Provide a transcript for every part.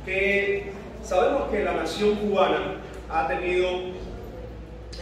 que sabemos que la nación cubana ha tenido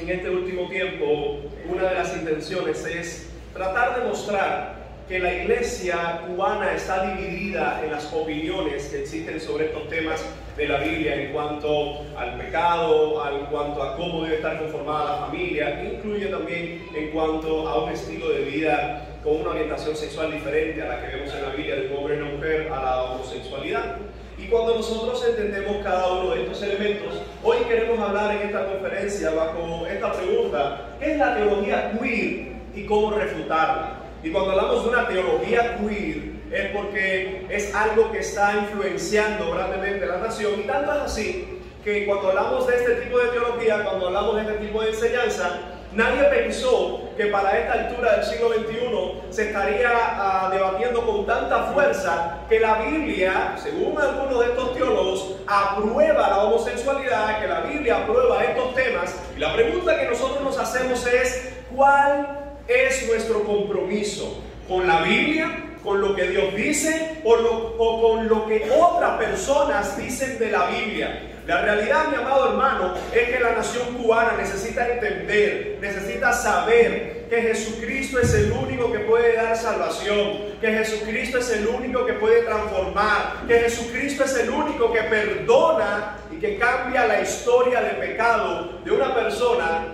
en este último tiempo, una de las intenciones es tratar de mostrar que la iglesia cubana está dividida en las opiniones que existen sobre estos temas de la Biblia en cuanto al pecado, en cuanto a cómo debe estar conformada la familia, incluye también en cuanto a un estilo de vida con una orientación sexual diferente a la que vemos en la Biblia de un hombre y una mujer, a la homosexualidad. Y cuando nosotros entendemos cada uno de estos elementos, hoy queremos hablar en esta conferencia bajo esta pregunta: ¿qué es la teología queer y cómo refutarla? Y cuando hablamos de una teología queer es porque es algo que está influenciando grandemente la nación, y tanto es así que cuando hablamos de este tipo de teología, cuando hablamos de este tipo de enseñanza, nadie pensó que para esta altura del siglo XXI se estaría debatiendo con tanta fuerza que la Biblia, según algunos de estos teólogos, aprueba la homosexualidad, que la Biblia aprueba estos temas. Y la pregunta que nosotros nos hacemos es: ¿cuál es nuestro compromiso con la Biblia, con lo que Dios dice o con lo que otras personas dicen de la Biblia? La realidad, mi amado hermano, es que la nación cubana necesita entender, necesita saber que Jesucristo es el único que puede dar salvación, que Jesucristo es el único que puede transformar, que Jesucristo es el único que perdona y que cambia la historia de pecado de una persona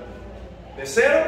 de cero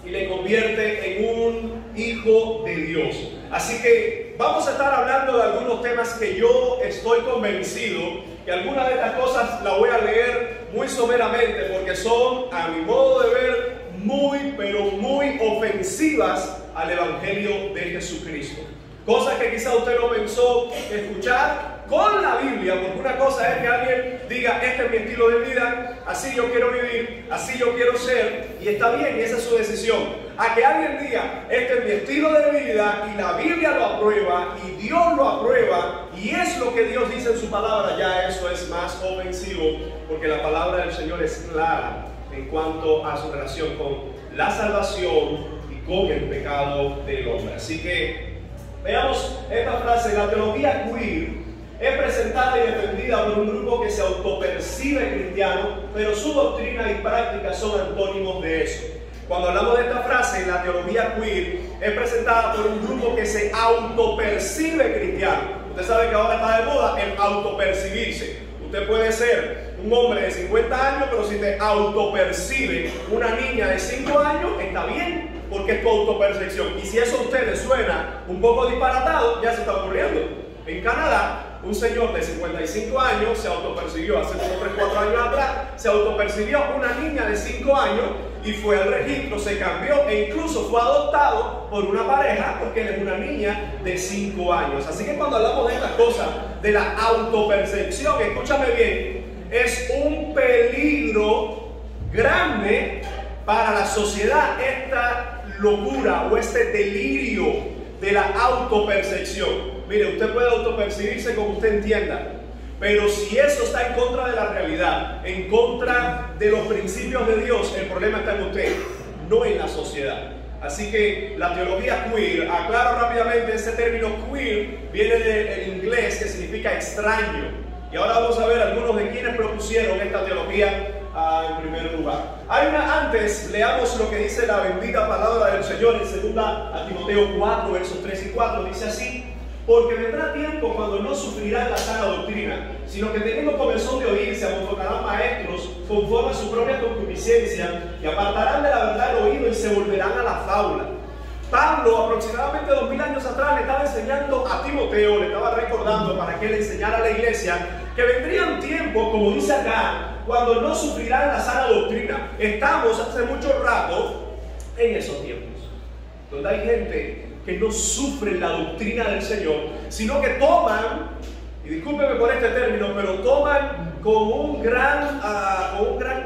y le convierte en un hijo de Dios. Así que vamos a estar hablando de algunos temas que yo estoy convencido que algunas de estas cosas las voy a leer muy someramente, porque son, a mi modo de ver, muy, pero muy ofensivas al Evangelio de Jesucristo. Cosas que quizá usted no pensó escuchar con la Biblia, porque una cosa es que alguien diga: este es mi estilo de vida, así yo quiero vivir, así yo quiero ser, y está bien, y esa es su decisión. A que alguien diga: este es mi estilo de vida, y la Biblia lo aprueba, y Dios lo aprueba, y es lo que Dios dice en su palabra, ya eso es más ofensivo, porque la palabra del Señor es clara en cuanto a su relación con la salvación y con el pecado del hombre. Así que veamos esta frase: la teología queer es presentada y defendida por un grupo que se autopercibe cristiano, pero su doctrina y práctica son antónimos de eso. Cuando hablamos de esta frase, la teología queer es presentada por un grupo que se autopercibe cristiano. Usted sabe que ahora está de moda el autopercibirse. Usted puede ser un hombre de 50 años, pero si te autopercibe una niña de 5 años, está bien, porque es tu autopercepción. Y si eso a usted le suena un poco disparatado, ya se está ocurriendo. En Canadá, un señor de 55 años se autopercibió hace como 3-4 años atrás, se autopercibió una niña de 5 años y fue al registro, se cambió e incluso fue adoptado por una pareja porque él es una niña de 5 años. Así que cuando hablamos de estas cosas, de la autopercepción, escúchame bien, es un peligro grande para la sociedad esta locura o este delirio de la autopercepción. Mire, usted puede autopercibirse como usted entienda, pero si eso está en contra de la realidad, en contra de los principios de Dios, el problema está en usted, no en la sociedad. Así que la teología queer, aclaro rápidamente, ese término queer viene del inglés que significa extraño. Y ahora vamos a ver algunos de quienes propusieron esta teología en primer lugar. Antes, leamos lo que dice la bendita palabra del Señor en 2 Timoteo 4, versos 3 y 4. Dice así: porque vendrá tiempo cuando no sufrirán la sana doctrina, sino que teniendo comezón de oír, se amontonarán maestros conforme a su propia concupiscencia, y apartarán de la verdad el oído y se volverán a la fábula. Pablo, aproximadamente 2000 años atrás, le estaba enseñando a Timoteo, le estaba recordando para que le enseñara a la iglesia que vendrían tiempos, como dice acá, cuando no sufrirán la sana doctrina. Estamos hace mucho rato en esos tiempos, donde hay gente que no sufre la doctrina del Señor, sino que toman, y discúlpeme por este término, pero toman con un gran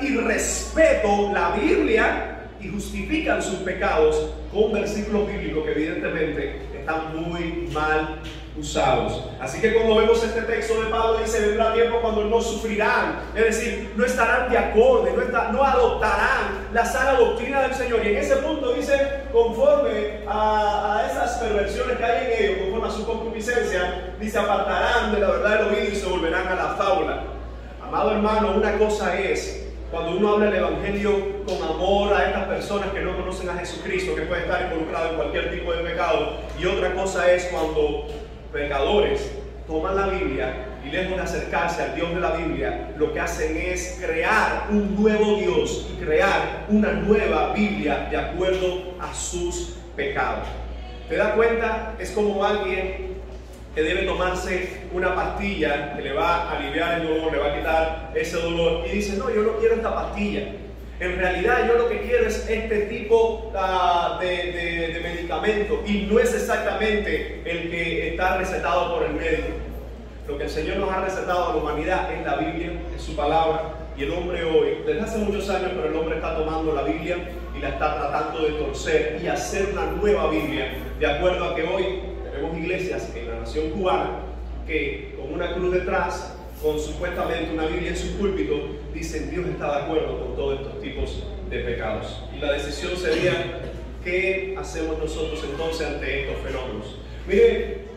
irrespeto la Biblia y justifican sus pecados con versículos bíblicos que evidentemente están muy mal usados. Así que cuando vemos este texto de Pablo, dice: vendrá tiempo cuando no sufrirán, es decir, no estarán de acorde, no adoptarán la sana doctrina del Señor. Y en ese punto dice: conforme a esas perversiones que hay en ellos, conforme a su concupiscencia, dice: apartarán de la verdad del oído y se volverán a la fábula. Amado hermano, una cosa es cuando uno habla el evangelio con amor a estas personas que no conocen a Jesucristo, que puede estar involucrado en cualquier tipo de pecado, y otra cosa es cuando pecadores toman la Biblia y lejos de acercarse al Dios de la Biblia, lo que hacen es crear un nuevo Dios y crear una nueva Biblia de acuerdo a sus pecados. ¿Te das cuenta? Es como alguien que debe tomarse una pastilla que le va a aliviar el dolor, le va a quitar ese dolor, y dice: no, yo no quiero esta pastilla. En realidad yo lo que quiero es este tipo de medicamento, y no es exactamente el que está recetado por el médico. Lo que el Señor nos ha recetado a la humanidad es la Biblia, es su palabra, y el hombre hoy, desde hace muchos años, pero el hombre está tomando la Biblia y la está tratando de torcer y hacer una nueva Biblia, de acuerdo a que hoy tenemos iglesias en la nación cubana que con una cruz detrás, con supuestamente una Biblia en su púlpito, dicen: Dios está de acuerdo con todos estos tipos de pecados. Y la decisión sería: ¿qué hacemos nosotros entonces ante estos fenómenos? Miren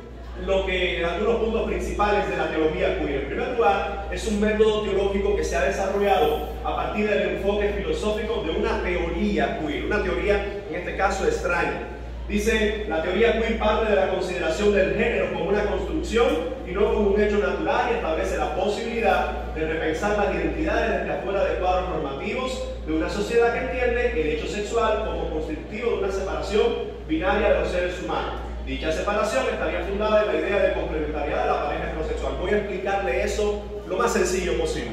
algunos puntos principales de la teología queer. En primer lugar, es un método teológico que se ha desarrollado a partir del enfoque filosófico de una teoría queer, una teoría en este caso extraña. Dice: la teoría queer parte de la consideración del género como una construcción y no como un hecho natural, y establece la posibilidad de repensar las identidades desde afuera de cuadros normativos de una sociedad que entiende el hecho sexual como constitutivo de una separación binaria de los seres humanos. Dicha separación estaría fundada en la idea de complementariedad de la pareja heterosexual. Voy a explicarle eso lo más sencillo posible.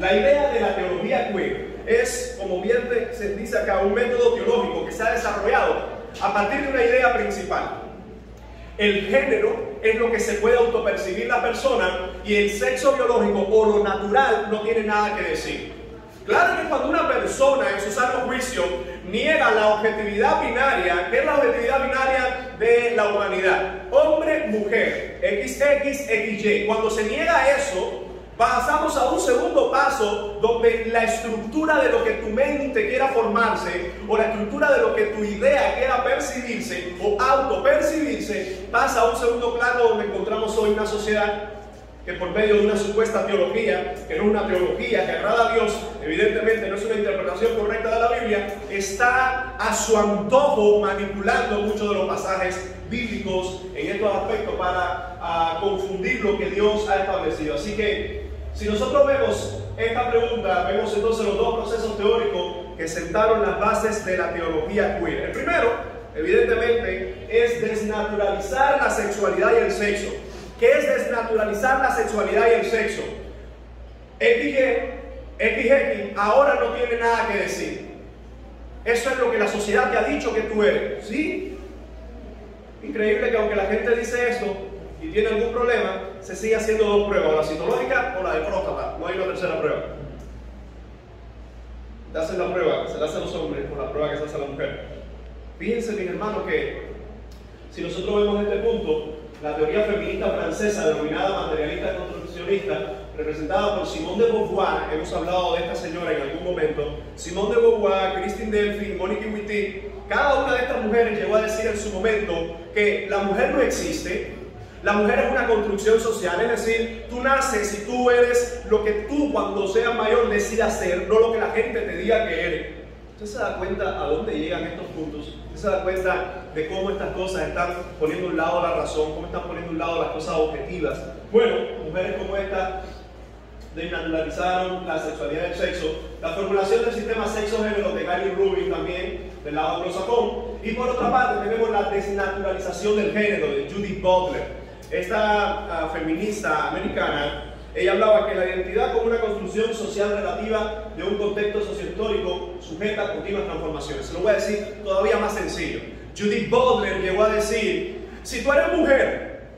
La idea de la teología queer es, como bien se dice acá, un método teológico que se ha desarrollado a partir de una idea principal. El género es lo que se puede autopercibir la persona, y el sexo biológico o lo natural no tiene nada que decir. Claro que cuando una persona en su sano juicio niega la objetividad binaria, ¿qué es la objetividad binaria de la humanidad? Hombre, mujer, XX, XY. Cuando se niega eso, pasamos a un segundo paso donde la estructura de lo que tu mente quiera formarse, o la estructura de lo que tu idea quiera percibirse o autopercibirse, pasa a un segundo plano, donde encontramos hoy una sociedad que por medio de una supuesta teología, que no es una teología que agrada a Dios, evidentemente no es una interpretación correcta de la Biblia, está a su antojo manipulando muchos de los pasajes bíblicos en estos aspectos para confundir lo que Dios ha establecido. Así que, si nosotros vemos esta pregunta, vemos entonces los dos procesos teóricos que sentaron las bases de la teología queer. El primero, evidentemente, es desnaturalizar la sexualidad y el sexo. ¿Qué es desnaturalizar la sexualidad y el sexo? XX ahora no tiene nada que decir. Eso es lo que la sociedad te ha dicho que tú eres. ¿Sí? Increíble que aunque la gente dice esto y tiene algún problema, se sigue haciendo dos pruebas: la citológica o la de próstata. No hay una tercera prueba. Te hacen la prueba, se la hacen los hombres, o la prueba que se hace a la mujer. Fíjense, mis hermanos, que si nosotros vemos este punto, la teoría feminista francesa, denominada materialista construccionista, representada por Simone de Beauvoir, hemos hablado de esta señora en algún momento, Simone de Beauvoir, Christine Delphi, Monique Wittig, cada una de estas mujeres llegó a decir en su momento que la mujer no existe, la mujer es una construcción social, es decir, tú naces y tú eres lo que tú cuando seas mayor decidas ser, no lo que la gente te diga que eres. ¿Usted se da cuenta a dónde llegan estos puntos? ¿Usted se da cuenta de cómo estas cosas están poniendo a un lado la razón, cómo están poniendo a un lado las cosas objetivas? Bueno, mujeres como esta desnaturalizaron la sexualidad y el sexo. La formulación del sistema sexo-género de Gary Rubin también, del lado anglosajón. Y por otra parte tenemos la desnaturalización del género de Judith Butler. Esta feminista americana, ella hablaba que la identidad como una construcción social relativa de un contexto sociohistórico sujeta a continuas transformaciones. Se lo voy a decir todavía más sencillo. Judith Butler llegó a decir: si tú eres mujer,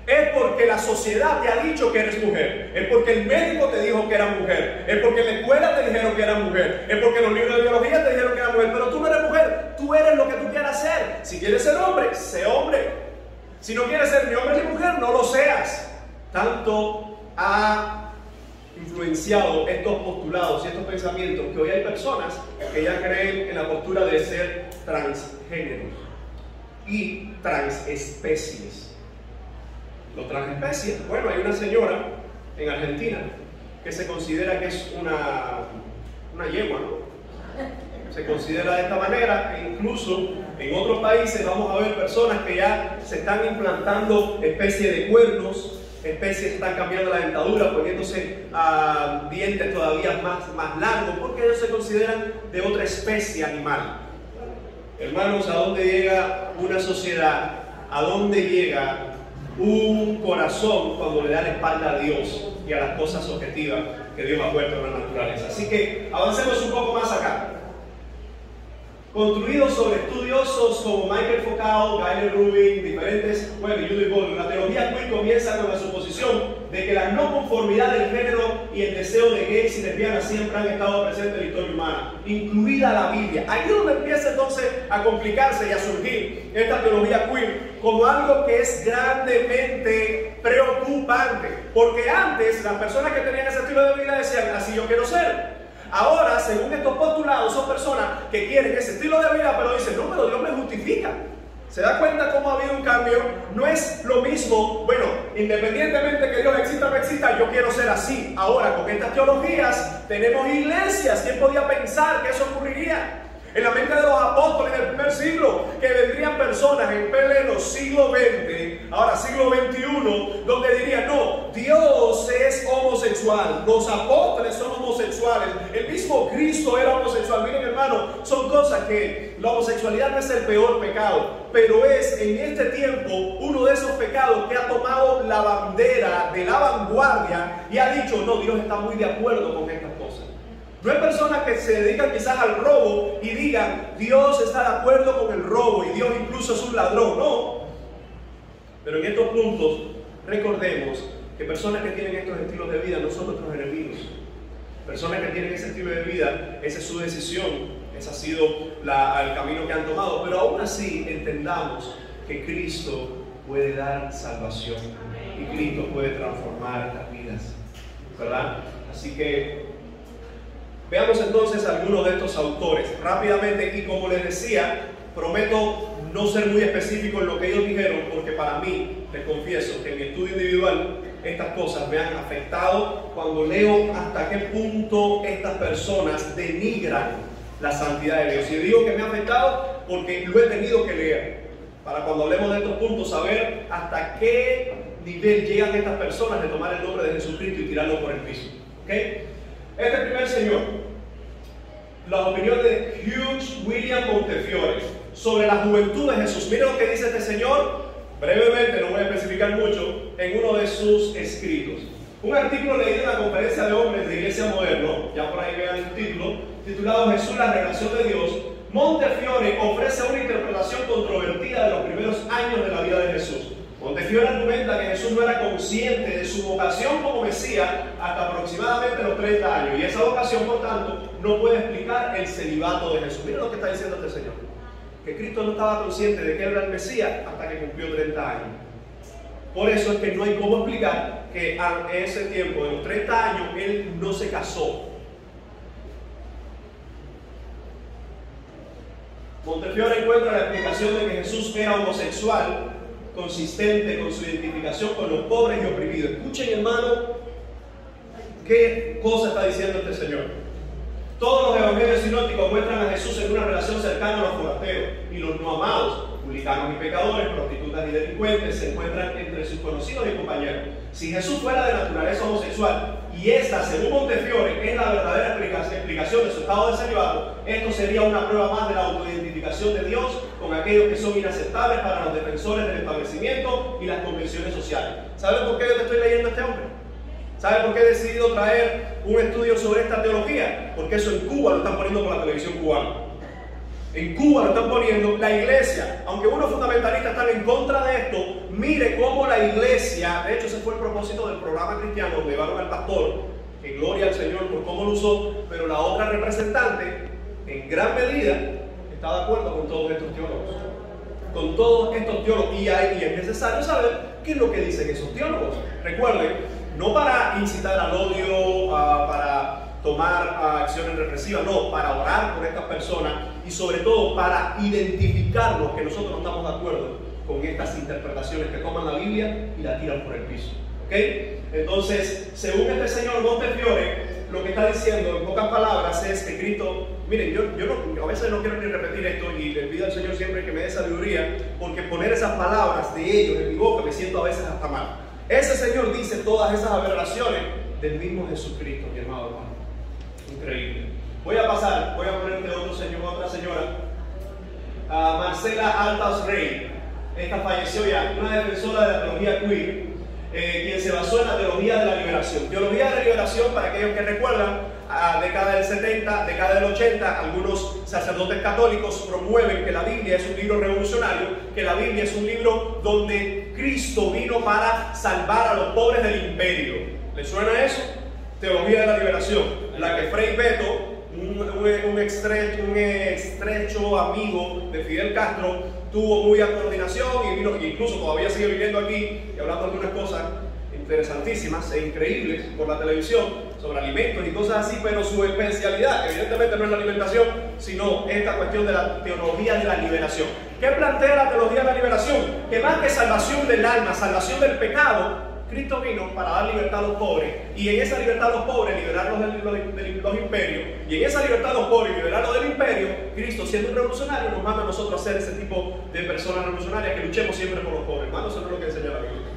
es porque la sociedad te ha dicho que eres mujer, es porque el médico te dijo que eras mujer, es porque en la escuela te dijeron que eras mujer, es porque los libros de biología te dijeron que eras mujer, pero tú no eres mujer, tú eres lo que tú quieras ser. Si quieres ser hombre, sé hombre. Si no quieres ser ni hombre ni mujer, no lo seas. Tanto ha influenciado estos postulados y estos pensamientos que hoy hay personas que ya creen en la postura de ser transgéneros y transespecies. Los transespecies, bueno, hay una señora en Argentina que se considera que es una yegua, ¿no? Se considera de esta manera, e incluso en otros países vamos a ver personas que ya se están implantando especies de cuernos, especies que están cambiando la dentadura, poniéndose dientes todavía más largos, porque ellos se consideran de otra especie animal. Hermanos, ¿a dónde llega una sociedad? ¿A dónde llega un corazón cuando le da la espalda a Dios y a las cosas objetivas que Dios ha puesto en la naturaleza? Así que avancemos un poco más acá. Construidos sobre estudiosos como Michael Foucault, Galen Rubin, diferentes, bueno, Judith Butler, la teología queer comienza con la suposición de que la no conformidad del género y el deseo de gays y lesbianas siempre han estado presentes en la historia humana, incluida la Biblia. Ahí es donde empieza entonces a complicarse y a surgir esta teología queer como algo que es grandemente preocupante, porque antes las personas que tenían ese estilo de vida decían, así yo quiero ser. Ahora, según estos postulados, son personas que quieren ese estilo de vida, pero dicen, no, pero Dios me justifica. ¿Se da cuenta cómo ha habido un cambio? No es lo mismo, bueno, independientemente que Dios exista o no exista, yo quiero ser así. Ahora, con estas teologías, tenemos iglesias. ¿Quién podía pensar que eso ocurriría? En la mente de los apóstoles del primer siglo, que vendrían personas en pleno siglo XX, ahora siglo XXI, donde dirían, no, Dios es homosexual, los apóstoles son homosexuales, el mismo Cristo era homosexual. Miren, hermano, son cosas que la homosexualidad no es el peor pecado, pero es en este tiempo uno de esos pecados que ha tomado la bandera de la vanguardia y ha dicho, no, Dios está muy de acuerdo con estas cosas. No hay personas que se dedican quizás al robo y digan, Dios está de acuerdo con el robo y Dios incluso es un ladrón. No. Pero en estos puntos, recordemos que personas que tienen estos estilos de vida no son nuestros enemigos. Personas que tienen ese estilo de vida, esa es su decisión, ese ha sido el camino que han tomado. Pero aún así entendamos que Cristo puede dar salvación y Cristo puede transformar las vidas, ¿verdad? Así que veamos entonces algunos de estos autores rápidamente, y como les decía, prometo no ser muy específico en lo que ellos dijeron, porque para mí, les confieso que en mi estudio individual estas cosas me han afectado cuando leo hasta qué punto estas personas denigran la santidad de Dios. Y digo que me ha afectado porque lo he tenido que leer, para cuando hablemos de estos puntos saber hasta qué nivel llegan estas personas de tomar el nombre de Jesucristo y tirarlo por el piso. ¿Okay? Este primer señor, la opinión de Hugh William Montefiore sobre la juventud de Jesús. Miren lo que dice este señor, brevemente, no voy a especificar mucho, en uno de sus escritos. Un artículo leído en la Conferencia de Hombres de Iglesia Moderno, ya por ahí vean el título, titulado Jesús, la revelación de Dios. Montefiore ofrece una interpretación controvertida de los primeros años de la vida de Jesús. Montefiore argumenta que Jesús no era consciente de su vocación como Mesías hasta aproximadamente los 30 años, y esa vocación, por tanto, no puede explicar el celibato de Jesús. Miren lo que está diciendo este señor, que Cristo no estaba consciente de que él era el Mesías hasta que cumplió 30 años. Por eso es que no hay cómo explicar que a ese tiempo, de los 30 años, él no se casó. Montefiore encuentra la explicación de que Jesús era homosexual consistente con su identificación con los pobres y oprimidos. Escuchen, hermano, qué cosa está diciendo este señor. Todos los evangelios sinópticos muestran a Jesús en una relación cercana a los forasteros y los no amados. Publicanos y pecadores, prostitutas y delincuentes se encuentran entre sus conocidos y compañeros. Si Jesús fuera de naturaleza homosexual, y esta, según Montefiore, es la verdadera explicación de su estado de celibato, esto sería una prueba más de la autoidentificación de Dios con aquellos que son inaceptables para los defensores del establecimiento y las convenciones sociales. ¿Saben por qué yo te estoy leyendo a este hombre? ¿Saben por qué he decidido traer un estudio sobre esta teología? Porque eso en Cuba lo están poniendo por la televisión cubana. En Cuba lo están poniendo la iglesia. Aunque unos fundamentalistas están en contra de esto, mire cómo la iglesia, de hecho ese fue el propósito del programa cristiano donde llevaron al pastor, que gloria al Señor por cómo lo usó, pero la otra representante en gran medida está de acuerdo con todos estos teólogos. con todos estos teólogos y es necesario saber qué es lo que dicen esos teólogos. Recuerden, no para incitar al odio, para tomar acciones represivas, no, para orar por estas personas y sobre todo para identificarnos que nosotros no estamos de acuerdo con estas interpretaciones que toman la Biblia y la tiran por el piso. ¿Ok? Entonces, según este señor Montefiore, lo que está diciendo en pocas palabras es que Cristo, miren, yo a veces no quiero ni repetir esto y le pido al Señor siempre que me dé sabiduría, porque poner esas palabras de ellos en mi boca me siento a veces hasta mal. Ese señor dice todas esas aberraciones del mismo Jesucristo, mi hermano hermano. Increíble. Voy a ponerte otra señora, Marcela Altas Rey. Esta falleció ya, una defensora de la teología queer, quien se basó en la teología de la liberación. Teología de la liberación, para aquellos que recuerdan, década del 70, década del 80, algunos sacerdotes católicos promueven que la Biblia es un libro revolucionario, que la Biblia es un libro donde Cristo vino para salvar a los pobres del imperio. ¿Les suena eso? Teología de la liberación, la que Frei Beto, un estrecho amigo de Fidel Castro, tuvo muy a coordinación y vino, incluso todavía sigue viviendo aquí y hablando de algunas cosas interesantísimas e increíbles por la televisión sobre alimentos y cosas así, pero su especialidad evidentemente no es la alimentación, sino esta cuestión de la teología de la liberación. ¿Qué plantea la teología de la liberación? Que más que salvación del alma, salvación del pecado, Cristo vino para dar libertad a los pobres, y en esa libertad a los pobres liberarlos de los imperios, y en esa libertad a los pobres liberarlos del imperio. Cristo, siendo un revolucionario, nos manda a nosotros a ser ese tipo de personas revolucionarias que luchemos siempre por los pobres. Hermanos, eso no es lo que enseña la Biblia.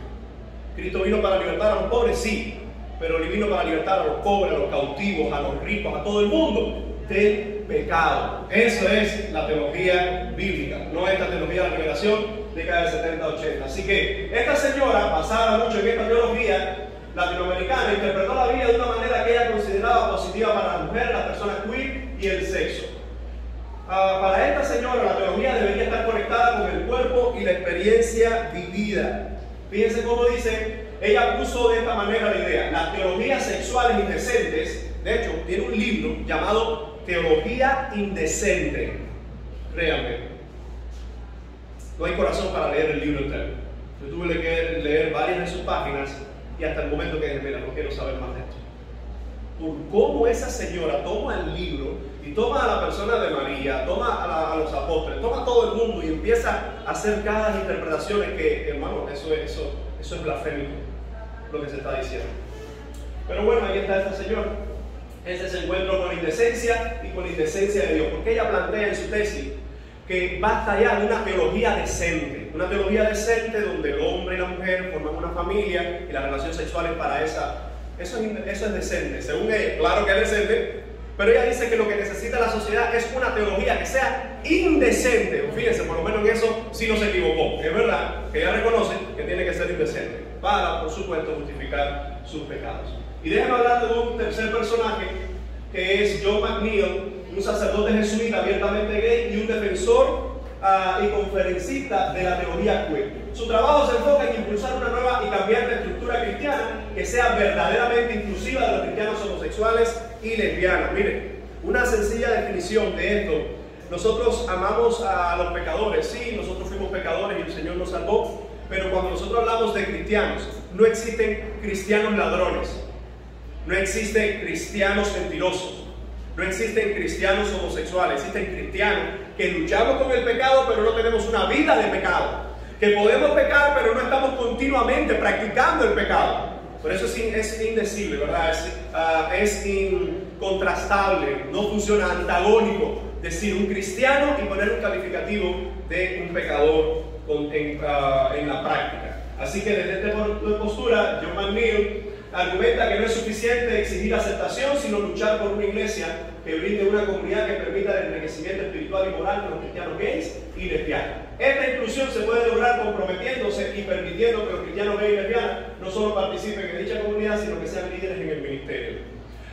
Cristo vino para libertar a los pobres, sí, pero Él vino para libertar a los pobres, a los cautivos, a los ricos, a todo el mundo del pecado. Eso es la teología bíblica, no esta teología de la liberación década del 70-80. Así que esta señora, basada mucho en esta teología latinoamericana, interpretó la Biblia de una manera que ella consideraba positiva para la mujer, las personas queer y el sexo. Para esta señora, la teología debería estar conectada con el cuerpo y la experiencia vivida. Fíjense cómo dice, ella puso de esta manera la idea: las teologías sexuales indecentes. De hecho, tiene un libro llamado Teología Indecente. Créanme, no hay corazón para leer el libro entero. Yo tuve que leer varias de sus páginas y hasta el momento que dije, mira, no quiero saber más de esto. Por cómo esa señora toma el libro y toma a la persona de María, toma a los apóstoles, toma a todo el mundo y empieza a hacer cada interpretaciones que, hermano, eso es blasfémico, lo que se está diciendo. Pero bueno, ahí está esta señora. Ese es el encuentro con la indecencia y con la indecencia de Dios, porque ella plantea en su tesis que basta ya de una teología decente donde el hombre y la mujer forman una familia y las relaciones sexuales para esa. Eso es decente, según ella, claro que es decente, pero ella dice que lo que necesita la sociedad es una teología que sea indecente. Fíjense, por lo menos en eso sí no se equivocó, es verdad que ella reconoce que tiene que ser indecente para, por supuesto, justificar sus pecados. Y déjenme hablar de un tercer personaje, que es John McNeil, un sacerdote jesuita abiertamente gay y un defensor y conferencista de la teología queer. Su trabajo se enfoca en impulsar una nueva y cambiante estructura cristiana que sea verdaderamente inclusiva de los cristianos homosexuales y lesbianas. Miren, una sencilla definición de esto: nosotros amamos a los pecadores, sí, nosotros fuimos pecadores y el Señor nos salvó, pero cuando nosotros hablamos de cristianos, no existen cristianos ladrones, no existen cristianos mentirosos, no existen cristianos homosexuales, existen cristianos que luchamos con el pecado pero no tenemos una vida de pecado, que podemos pecar pero no estamos continuamente practicando el pecado. Por eso es indecible, ¿verdad? Es incontrastable, no funciona, antagónico decir un cristiano y poner un calificativo de un pecador en la práctica. Así que desde esta postura, John McNeil argumenta que no es suficiente exigir aceptación, sino luchar por una iglesia que brinde una comunidad que permita el enriquecimiento espiritual y moral de los cristianos gays y lesbianas. Esta inclusión se puede lograr comprometiéndose y permitiendo que los cristianos gays y lesbianas no solo participen en dicha comunidad, sino que sean líderes en el ministerio.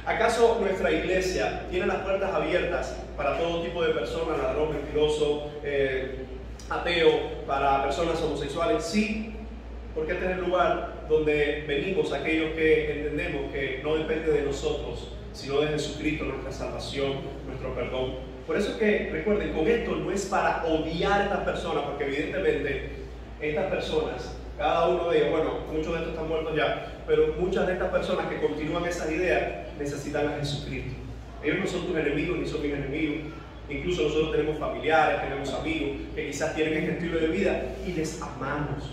¿Acaso nuestra iglesia tiene las puertas abiertas para todo tipo de personas, ladrón, mentiroso, ateo, para personas homosexuales? Sí, porque este es el lugar donde venimos aquellos que entendemos que no depende de nosotros, sino de Jesucristo, nuestra salvación, nuestro perdón. Por eso es que, recuerden, con esto no es para odiar a estas personas, porque evidentemente estas personas, cada uno de ellos, bueno, muchos de estos están muertos ya, pero muchas de estas personas que continúan esas ideas necesitan a Jesucristo. Ellos no son tus enemigos ni son mis enemigos. Incluso nosotros tenemos familiares, tenemos amigos que quizás tienen este estilo de vida y les amamos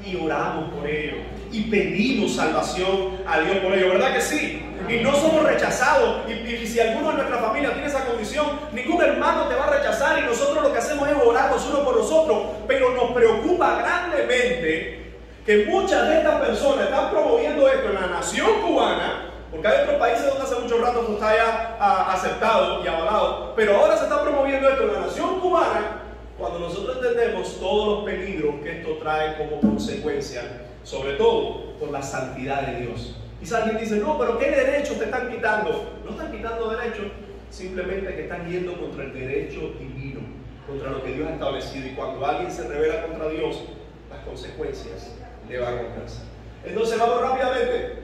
y oramos por ellos y pedimos salvación a Dios por ellos, ¿verdad que sí? Y no somos rechazados, y si alguno de nuestra familia tiene esa condición, ningún hermano te va a rechazar, y nosotros lo que hacemos es orar los unos por los otros. Pero nos preocupa grandemente que muchas de estas personas están promoviendo esto en la nación cubana, porque hay otros países donde hace mucho rato esto está ya aceptado y avalado, pero ahora se está promoviendo esto en la nación cubana, cuando nosotros entendemos todos los peligros que esto trae como consecuencia, sobre todo por la santidad de Dios. Quizás alguien dice, no, pero ¿qué derechos te están quitando? No están quitando derechos, simplemente que están yendo contra el derecho divino, contra lo que Dios ha establecido, y cuando alguien se rebela contra Dios, las consecuencias le van a alcanzar. Entonces vamos rápidamente.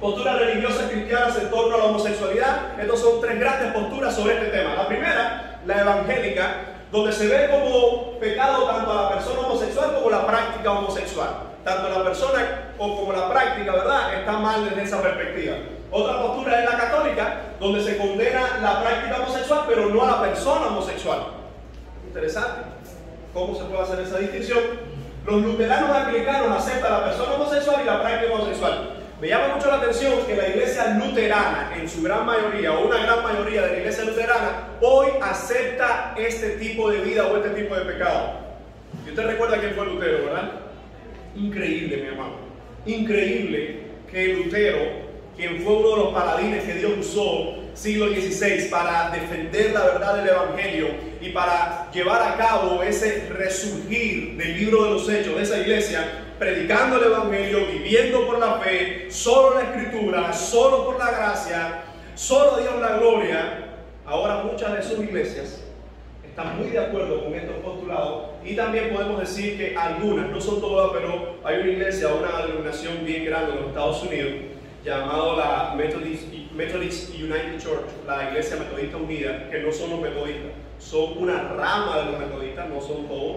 Posturas religiosas cristianas en torno a la homosexualidad. Estas son tres grandes posturas sobre este tema. La primera, la evangélica, donde se ve como pecado tanto a la persona homosexual como la práctica homosexual. Tanto la persona como la práctica, ¿verdad?, está mal desde esa perspectiva. Otra postura es la católica, donde se condena la práctica homosexual, pero no a la persona homosexual. Interesante. ¿Cómo se puede hacer esa distinción? Los luteranos anglicanos aceptan la persona homosexual y la práctica homosexual. Me llama mucho la atención que la iglesia luterana, en su gran mayoría, o una gran mayoría de la iglesia luterana, hoy acepta este tipo de vida o este tipo de pecado. Y usted recuerda quién fue Lutero, ¿verdad? Increíble, mi hermano. Increíble que Lutero, quien fue uno de los paladines que Dios usó siglo XVI para defender la verdad del Evangelio y para llevar a cabo ese resurgir del libro de los Hechos de esa iglesia, predicando el Evangelio, viviendo por la fe, solo la Escritura, solo por la gracia, solo a Dios la gloria. Ahora muchas de sus iglesias están muy de acuerdo con estos postulados, y también podemos decir que algunas, no son todas, pero hay una iglesia, una denominación bien grande en los Estados Unidos, llamado la Methodist United Church, la Iglesia Metodista Unida, que no son los metodistas, son una rama de los metodistas, no son todos,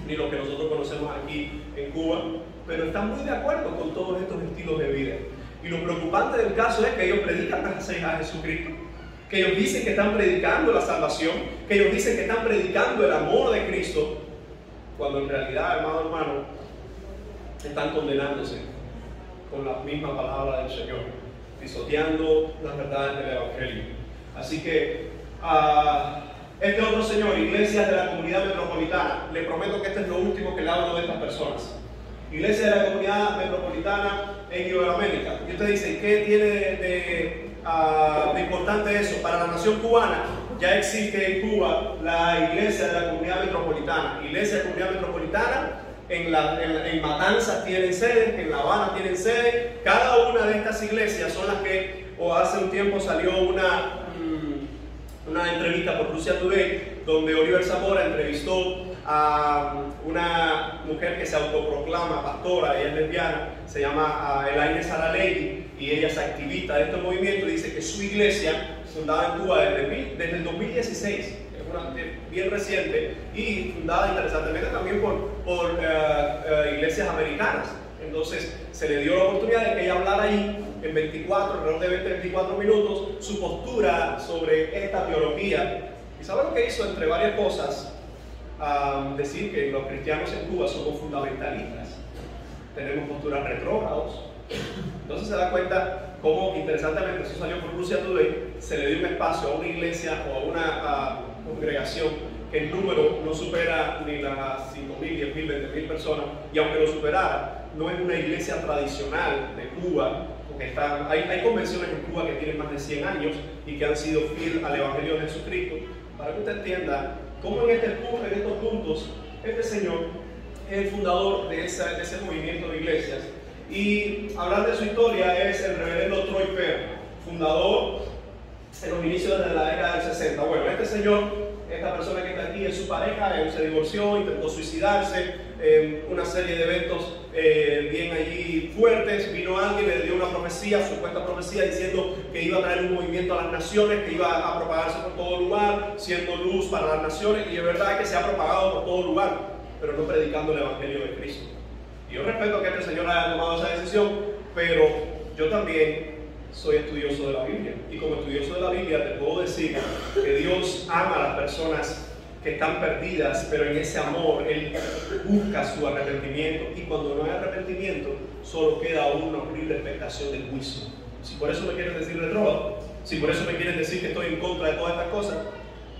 ni los que nosotros conocemos aquí en Cuba, pero están muy de acuerdo con todos estos estilos de vida. Y lo preocupante del caso es que ellos predican a Jesucristo, que ellos dicen que están predicando la salvación, que ellos dicen que están predicando el amor de Cristo, cuando en realidad, hermano, están condenándose con la misma palabra del Señor, pisoteando las verdades del Evangelio. Así que este otro señor, iglesias de la comunidad metropolitana, le prometo que este es lo último que le hablo de estas personas. Iglesias de la comunidad metropolitana en Iberoamérica. Y usted dice, ¿qué tiene de importante eso? Para la nación cubana, ya existe en Cuba la iglesia de la comunidad metropolitana. Iglesia de la comunidad metropolitana, en Matanzas tienen sede, en La Habana tienen sede. Cada una de estas iglesias son las que, o hace un tiempo salió una entrevista por Rusia Today, donde Oliver Zamora entrevistó a una mujer que se autoproclama pastora, ella es lesbiana, se llama Elaine Saralegui, y ella es activista de este movimiento, y dice que su iglesia, fundada en Cuba desde el 2016, es una bien reciente, y fundada interesantemente también por iglesias americanas. Entonces se le dio la oportunidad de que ella hablara ahí en alrededor de 20-24 minutos, su postura sobre esta teología. ¿Y saben lo que hizo? Entre varias cosas, decir que los cristianos en Cuba somos fundamentalistas, tenemos posturas retrógrados. Entonces se da cuenta cómo, interesantemente, eso salió por Rusia Today, se le dio un espacio a una iglesia o a una congregación que el número no supera ni las 5.000, 10.000, 20.000 personas, y aunque lo superara, no es una iglesia tradicional de Cuba, porque hay convenciones en Cuba que tienen más de 100 años y que han sido fieles al Evangelio de Jesucristo. Para que usted entienda cómo en estos puntos este señor es el fundador de ese movimiento de iglesias. Y hablar de su historia es el reverendo Troy Perry, fundador en los inicios de la década del 60. Bueno, este señor, esta persona que está aquí, es su pareja, él se divorció, intentó suicidarse, una serie de eventos bien allí fuertes. Vino alguien, le dio una profecía, supuesta profecía, diciendo que iba a traer un movimiento a las naciones, que iba a propagarse por todo lugar, siendo luz para las naciones, y es verdad que se ha propagado por todo lugar, pero no predicando el Evangelio de Cristo. Y yo respeto que este señor haya tomado esa decisión, pero yo también soy estudioso de la Biblia, y como estudioso de la Biblia te puedo decir que Dios ama a las personas que están perdidas, pero en ese amor Él busca su arrepentimiento, y cuando no hay arrepentimiento solo queda una horrible expectación del juicio. Si por eso me quieren decir retrógrado, si por eso me quieren decir que estoy en contra de todas estas cosas,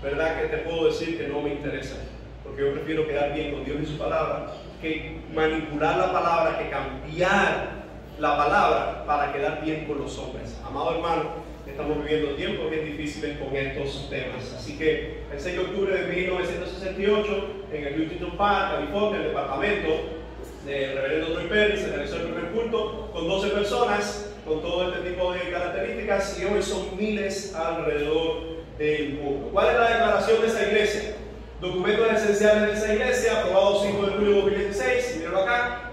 verdad que te puedo decir que no me interesa, porque yo prefiero quedar bien con Dios y su palabra que manipular la palabra, que cambiar la palabra para quedar bien con los hombres. Amado hermano, estamos viviendo tiempos bien difíciles con estos temas. Así que el 6 de octubre de 1968, en el Huntington Park, California, el departamento del reverendo Troy Perry, se realizó el primer culto con 12 personas, con todo este tipo de características, y hoy son miles alrededor del mundo. ¿Cuál es la declaración de esa iglesia? Documentos esenciales de esa iglesia, aprobado 5 de julio de 2016, mírenlo acá.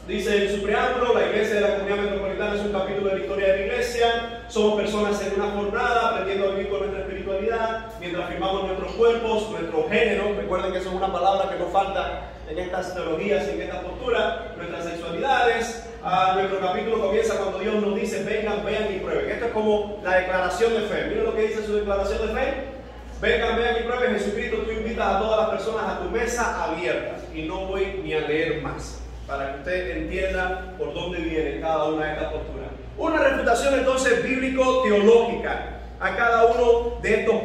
Dice en su preámbulo: la iglesia de la comunidad metropolitana es un capítulo de la historia de la iglesia. Somos personas en una jornada aprendiendo a vivir con nuestra espiritualidad mientras firmamos nuestros cuerpos, nuestro género. Recuerden que eso es una palabra que nos falta en estas teologías y en esta postura. Nuestras sexualidades. Nuestro capítulo comienza cuando Dios nos dice: vengan, vean y prueben. Esto es como la declaración de fe. Miren lo que dice su declaración de fe: vengan, vean y prueben. Jesucristo, tú invitas a todas las personas a tu mesa abierta. Y no voy ni a leer más, para que usted entienda por dónde viene cada una de estas posturas. Una refutación entonces bíblico-teológica a cada uno de estos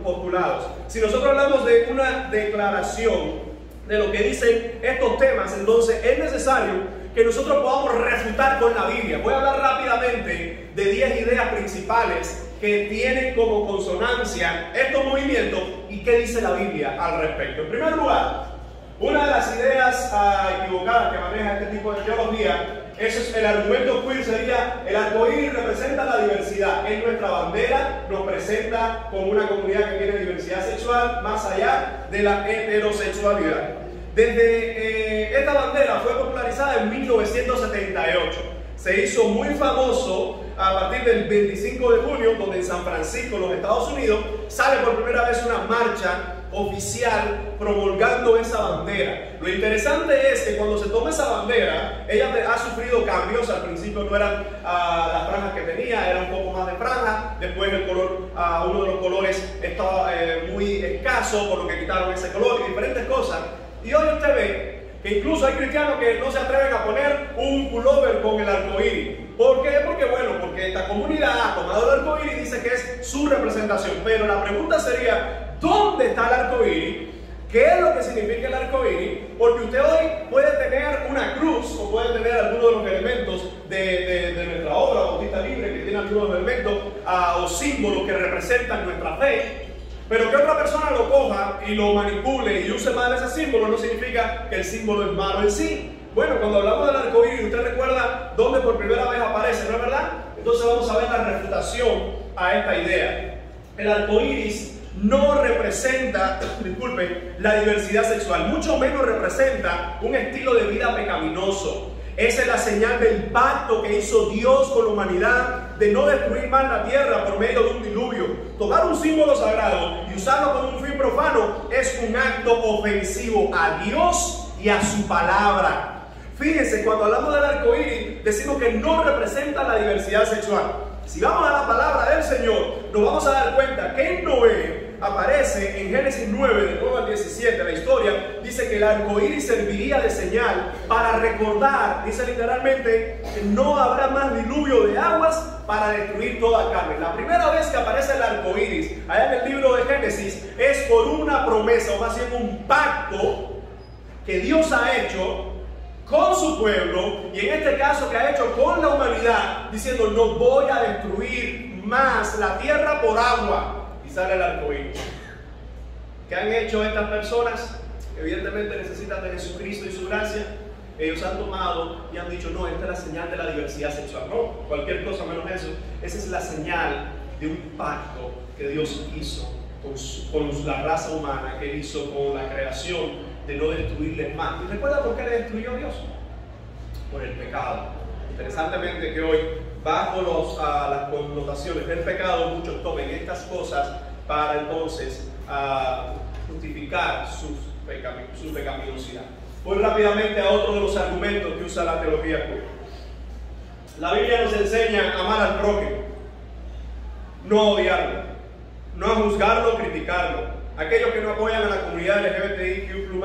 postulados. Si nosotros hablamos de una declaración de lo que dicen estos temas, entonces es necesario que nosotros podamos refutar con la Biblia. Voy a hablar rápidamente de 10 ideas principales que tienen como consonancia estos movimientos y qué dice la Biblia al respecto. En primer lugar, una de las ideas equivocadas que maneja este tipo de teología es el argumento queer, sería: el arcoíris representa la diversidad, es nuestra bandera, nos presenta como una comunidad que tiene diversidad sexual más allá de la heterosexualidad. Desde esta bandera fue popularizada en 1978, se hizo muy famoso a partir del 25 de junio, donde en San Francisco, los Estados Unidos, sale por primera vez una marcha oficial promulgando esa bandera. Lo interesante es que cuando se toma esa bandera, ella ha sufrido cambios. Al principio no eran las franjas que tenía, era un poco más de franja. Después el color, uno de los colores estaba muy escaso, por lo que quitaron ese color y diferentes cosas. Y hoy usted ve que incluso hay cristianos que no se atreven a poner un pullover con el arcoíris. ¿Por qué? Porque esta comunidad ha tomado el arcoíris y dice que es su representación. Pero la pregunta sería: ¿dónde está el arcoíris? ¿Qué es lo que significa el arcoíris? Porque usted hoy puede tener una cruz o puede tener algunos de los elementos de nuestra obra Bautista Libre, que tiene algunos elementos o símbolos que representan nuestra fe. Pero que otra persona lo coja y lo manipule y use mal ese símbolo no significa que el símbolo es malo en sí. Bueno, cuando hablamos del arcoíris, usted recuerda dónde por primera vez aparece, ¿no es verdad? Entonces vamos a ver la refutación a esta idea. El arcoíris no representa, la diversidad sexual, mucho menos representa un estilo de vida pecaminoso. Esa es la señal del pacto que hizo Dios con la humanidad de no destruir más la tierra por medio de un diluvio. Tomar un símbolo sagrado y usarlo con un fin profano es un acto ofensivo a Dios y a su palabra. Fíjense, cuando hablamos del arcoíris, decimos que no representa la diversidad sexual. Si vamos a la palabra del Señor, nos vamos a dar cuenta que en Noé aparece en Génesis 9, del 9 al 17, la historia dice que el arcoíris serviría de señal para recordar, dice literalmente, que no habrá más diluvio de aguas para destruir toda carne. La primera vez que aparece el arcoíris allá en el libro de Génesis es por una promesa, o más bien un pacto que Dios ha hecho con su pueblo, y en este caso que ha hecho con la humanidad, diciendo: no voy a destruir más la tierra por agua. Y sale el arcoíris. ¿Qué han hecho estas personas? Evidentemente necesitan de Jesucristo y su gracia. Ellos han tomado y han dicho: no, esta es la señal de la diversidad sexual. No, cualquier cosa menos eso. Esa es la señal de un pacto que Dios hizo con la raza humana, que hizo con la creación de no destruirles más. ¿Y recuerda por qué le destruyó Dios? Por el pecado. Interesantemente que hoy, bajo las connotaciones del pecado, muchos tomen estas cosas para entonces justificar su pecaminosidad. Voy rápidamente a otro de los argumentos que usa la teología queer. La Biblia nos enseña a amar al prójimo, no a odiarlo, no a juzgarlo, criticarlo. Aquellos que no apoyan a la comunidad LGBTIQ+,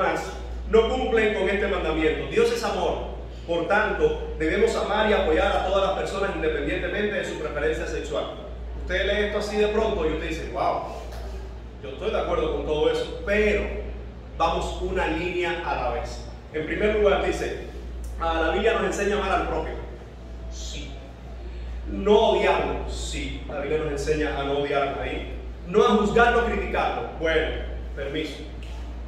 no cumplen con este mandamiento. Dios es amor. Por tanto, debemos amar y apoyar a todas las personas independientemente de su preferencia sexual. Usted lee esto así de pronto y usted dice, wow, yo estoy de acuerdo con todo eso, pero vamos una línea a la vez. En primer lugar dice, la Biblia nos enseña a amar al prójimo. Sí. No odiarlo. Sí, la Biblia nos enseña a no odiarlo ahí. No a juzgarlo, criticarlo. Bueno, permiso.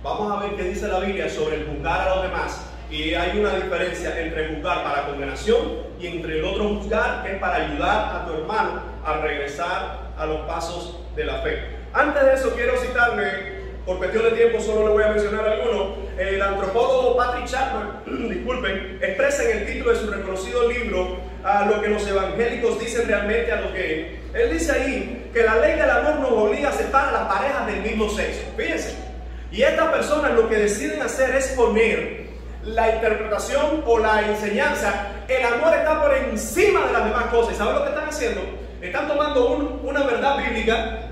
Vamos a ver qué dice la Biblia sobre el juzgar a los demás. Y hay una diferencia entre juzgar para condenación y entre el otro juzgar que es para ayudar a tu hermano a regresar a los pasos de la fe. Antes de eso quiero citarme, por cuestión de tiempo solo le voy a mencionar alguno. El antropólogo Patrick Chapman, disculpen, expresa en el título de su reconocido libro lo que los evangélicos dicen realmente a los gays. Él dice ahí que la ley del amor nos obliga a aceptar a las parejas del mismo sexo. Fíjense. Y estas personas lo que deciden hacer es poner la interpretación o la enseñanza, el amor está por encima de las demás cosas. ¿Y saben lo que están haciendo? Están tomando una verdad bíblica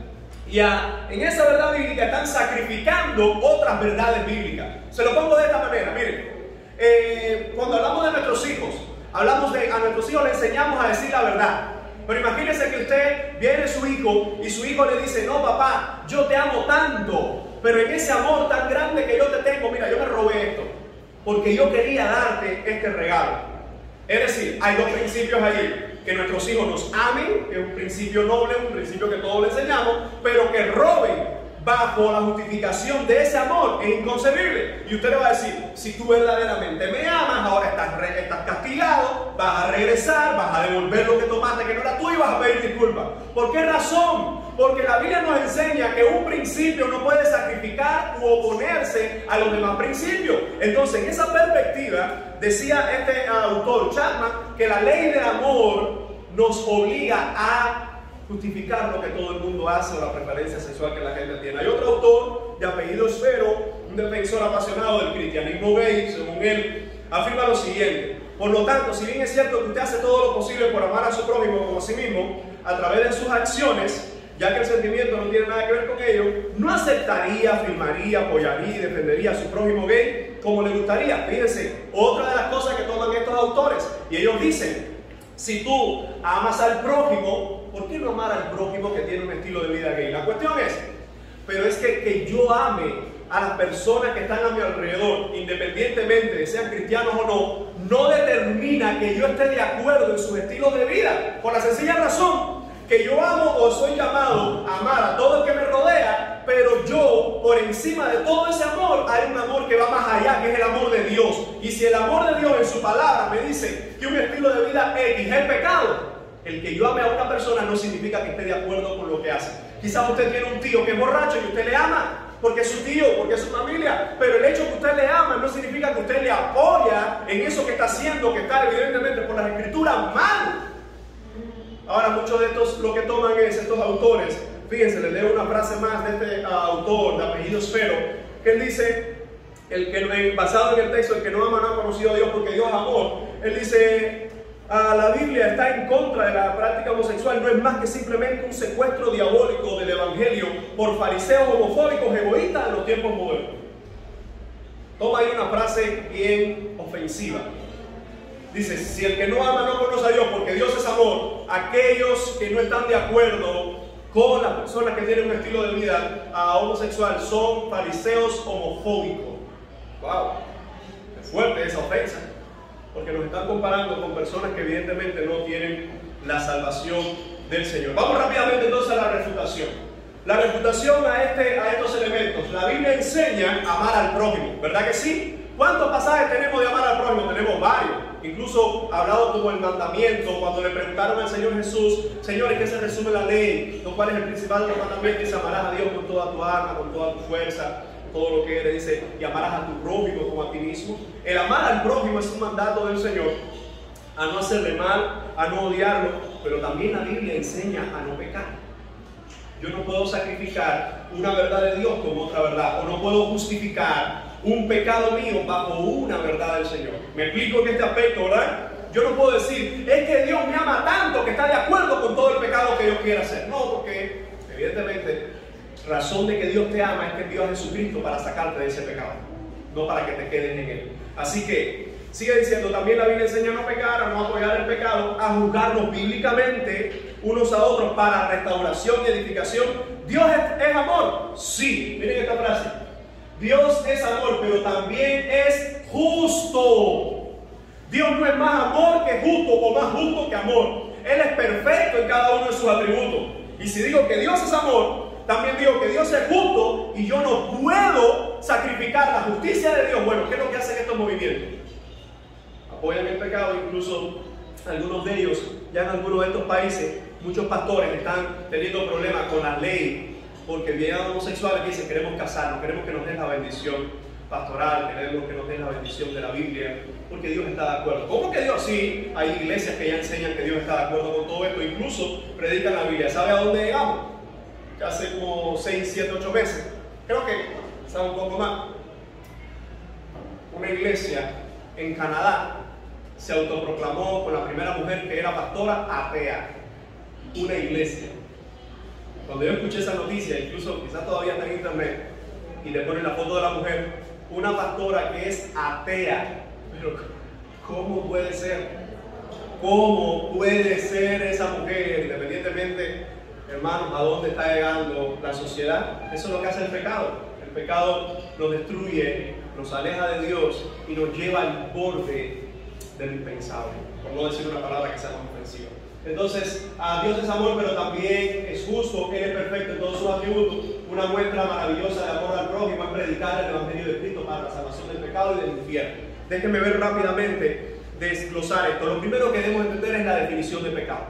y en esa verdad bíblica están sacrificando otras verdades bíblicas. Se lo pongo de esta manera, miren, cuando hablamos de nuestros hijos, a nuestros hijos les enseñamos a decir la verdad. Pero imagínense que usted viene su hijo y su hijo le dice, no papá, yo te amo tanto, pero en ese amor tan grande que yo te tengo, mira, yo me robé esto porque yo quería darte este regalo. Es decir, hay dos principios allí: que nuestros hijos nos amen, que es un principio noble, un principio que todos le enseñamos, pero que roben bajo la justificación de ese amor es inconcebible. Y usted le va a decir, si tú verdaderamente me amas, ahora estás castigado, vas a regresar, vas a devolver lo que tomaste que no era tuyo y vas a pedir disculpas. ¿Por qué razón? Porque la Biblia nos enseña que un principio no puede sacrificar u oponerse a los demás principios. Entonces, en esa perspectiva, decía este autor Chapman, que la ley del amor nos obliga a justificar lo que todo el mundo hace o la preferencia sexual que la gente tiene. Hay otro autor de apellido Esfero, un defensor apasionado del cristianismo gay, según él, afirma lo siguiente: por lo tanto, si bien es cierto que usted hace todo lo posible por amar a su prójimo como a sí mismo, a través de sus acciones, ya que el sentimiento no tiene nada que ver con ello, no aceptaría, afirmaría, apoyaría y defendería a su prójimo gay como le gustaría. Fíjense, otra de las cosas que toman estos autores, y ellos dicen, si tú amas al prójimo, ¿por qué no amar al prójimo que tiene un estilo de vida gay? La cuestión es, pero es que yo ame a las personas que están a mi alrededor, independientemente de sean cristianos o no, no determina que yo esté de acuerdo en su estilo de vida, por la sencilla razón que yo amo o soy llamado a amar a todo el que me rodea, pero yo, por encima de todo ese amor, hay un amor que va más allá, que es el amor de Dios. Y si el amor de Dios en su palabra me dice que un estilo de vida X es el pecado, el que yo ame a una persona no significa que esté de acuerdo con lo que hace. Quizás usted tiene un tío que es borracho y usted le ama porque es su tío, porque es su familia, pero el hecho que usted le ama no significa que usted le apoya en eso que está haciendo, que está evidentemente por las escrituras mal. Ahora, muchos de estos lo que toman es, estos autores, fíjense, les leo una frase más de este autor de apellido Esfero, que él dice, basado en el texto, el que no ama no ha conocido a Dios porque Dios es amor. Él dice, la Biblia está en contra de la práctica homosexual, no es más que simplemente un secuestro diabólico del evangelio por fariseos homofóbicos egoístas de los tiempos modernos. Toma ahí una frase bien ofensiva. Dice, si el que no ama no conoce a Dios porque Dios es amor, aquellos que no están de acuerdo con las personas que tienen un estilo de vida homosexual son fariseos homofóbicos. ¡Wow! Es fuerte esa ofensa, porque nos están comparando con personas que evidentemente no tienen la salvación del Señor. Vamos rápidamente entonces a la refutación. La refutación a estos elementos. La Biblia enseña a amar al prójimo, ¿verdad que sí? ¿Cuántos pasajes tenemos de amar al prójimo? Tenemos varios. Incluso hablado como el mandamiento, cuando le preguntaron al Señor Jesús, Señor, ¿en qué se resume la ley? ¿Cuál es el principal de los mandamientos? Dice, amarás a Dios con toda tu alma, con toda tu fuerza, todo lo que eres, dice, y amarás a tu prójimo como a ti mismo. El amar al prójimo es un mandato del Señor, a no hacerle mal, a no odiarlo, pero también la Biblia enseña a no pecar. Yo no puedo sacrificar una verdad de Dios con otra verdad, o no puedo justificar un pecado mío bajo una verdad del Señor. Me explico en este aspecto, ¿verdad? Yo no puedo decir, es que Dios me ama tanto que está de acuerdo con todo el pecado que yo quiera hacer. No, porque evidentemente razón de que Dios te ama es que envió a Jesucristo para sacarte de ese pecado, no para que te quedes en él. Así que sigue diciendo, también la Biblia enseña a no pecar, a no apoyar el pecado, a juzgarnos bíblicamente unos a otros para restauración y edificación. ¿Dios es amor? Sí. Miren esta frase. Dios es amor, pero también es justo. Dios no es más amor que justo o más justo que amor. Él es perfecto en cada uno de sus atributos. Y si digo que Dios es amor, también digo que Dios es justo y yo no puedo sacrificar la justicia de Dios. Bueno, ¿qué es lo que hacen estos movimientos? Apoyan el pecado, incluso algunos de ellos, ya en algunos de estos países, muchos pastores están teniendo problemas con la ley, porque vienen homosexuales que dicen, queremos casarnos, queremos que nos den la bendición pastoral, queremos que nos den la bendición de la Biblia, porque Dios está de acuerdo. ¿Cómo que Dios? Sí, hay iglesias que ya enseñan que Dios está de acuerdo con todo esto, incluso predican la Biblia. ¿Sabe a dónde llegamos? Que hace como 6, 7, 8 meses, creo que sabe un poco más, una iglesia en Canadá se autoproclamó con la primera mujer que era pastora atea. Una iglesia. Cuando yo escuché esa noticia, incluso quizás todavía está en internet, y le ponen la foto de la mujer, una pastora que es atea. Pero ¿cómo puede ser? ¿Cómo puede ser esa mujer? Independientemente, hermanos, a dónde está llegando la sociedad. Eso es lo que hace el pecado. El pecado nos destruye, nos aleja de Dios y nos lleva al borde del impensable, por no decir una palabra que sea más ofensiva. Entonces, Dios es amor, pero también es justo, Él es perfecto en todos sus atributos. Una muestra maravillosa de amor al prójimo es predicar el Evangelio de Cristo para la salvación del pecado y del infierno. Déjenme ver rápidamente, desglosar esto. Lo primero que debemos entender es la definición de pecado.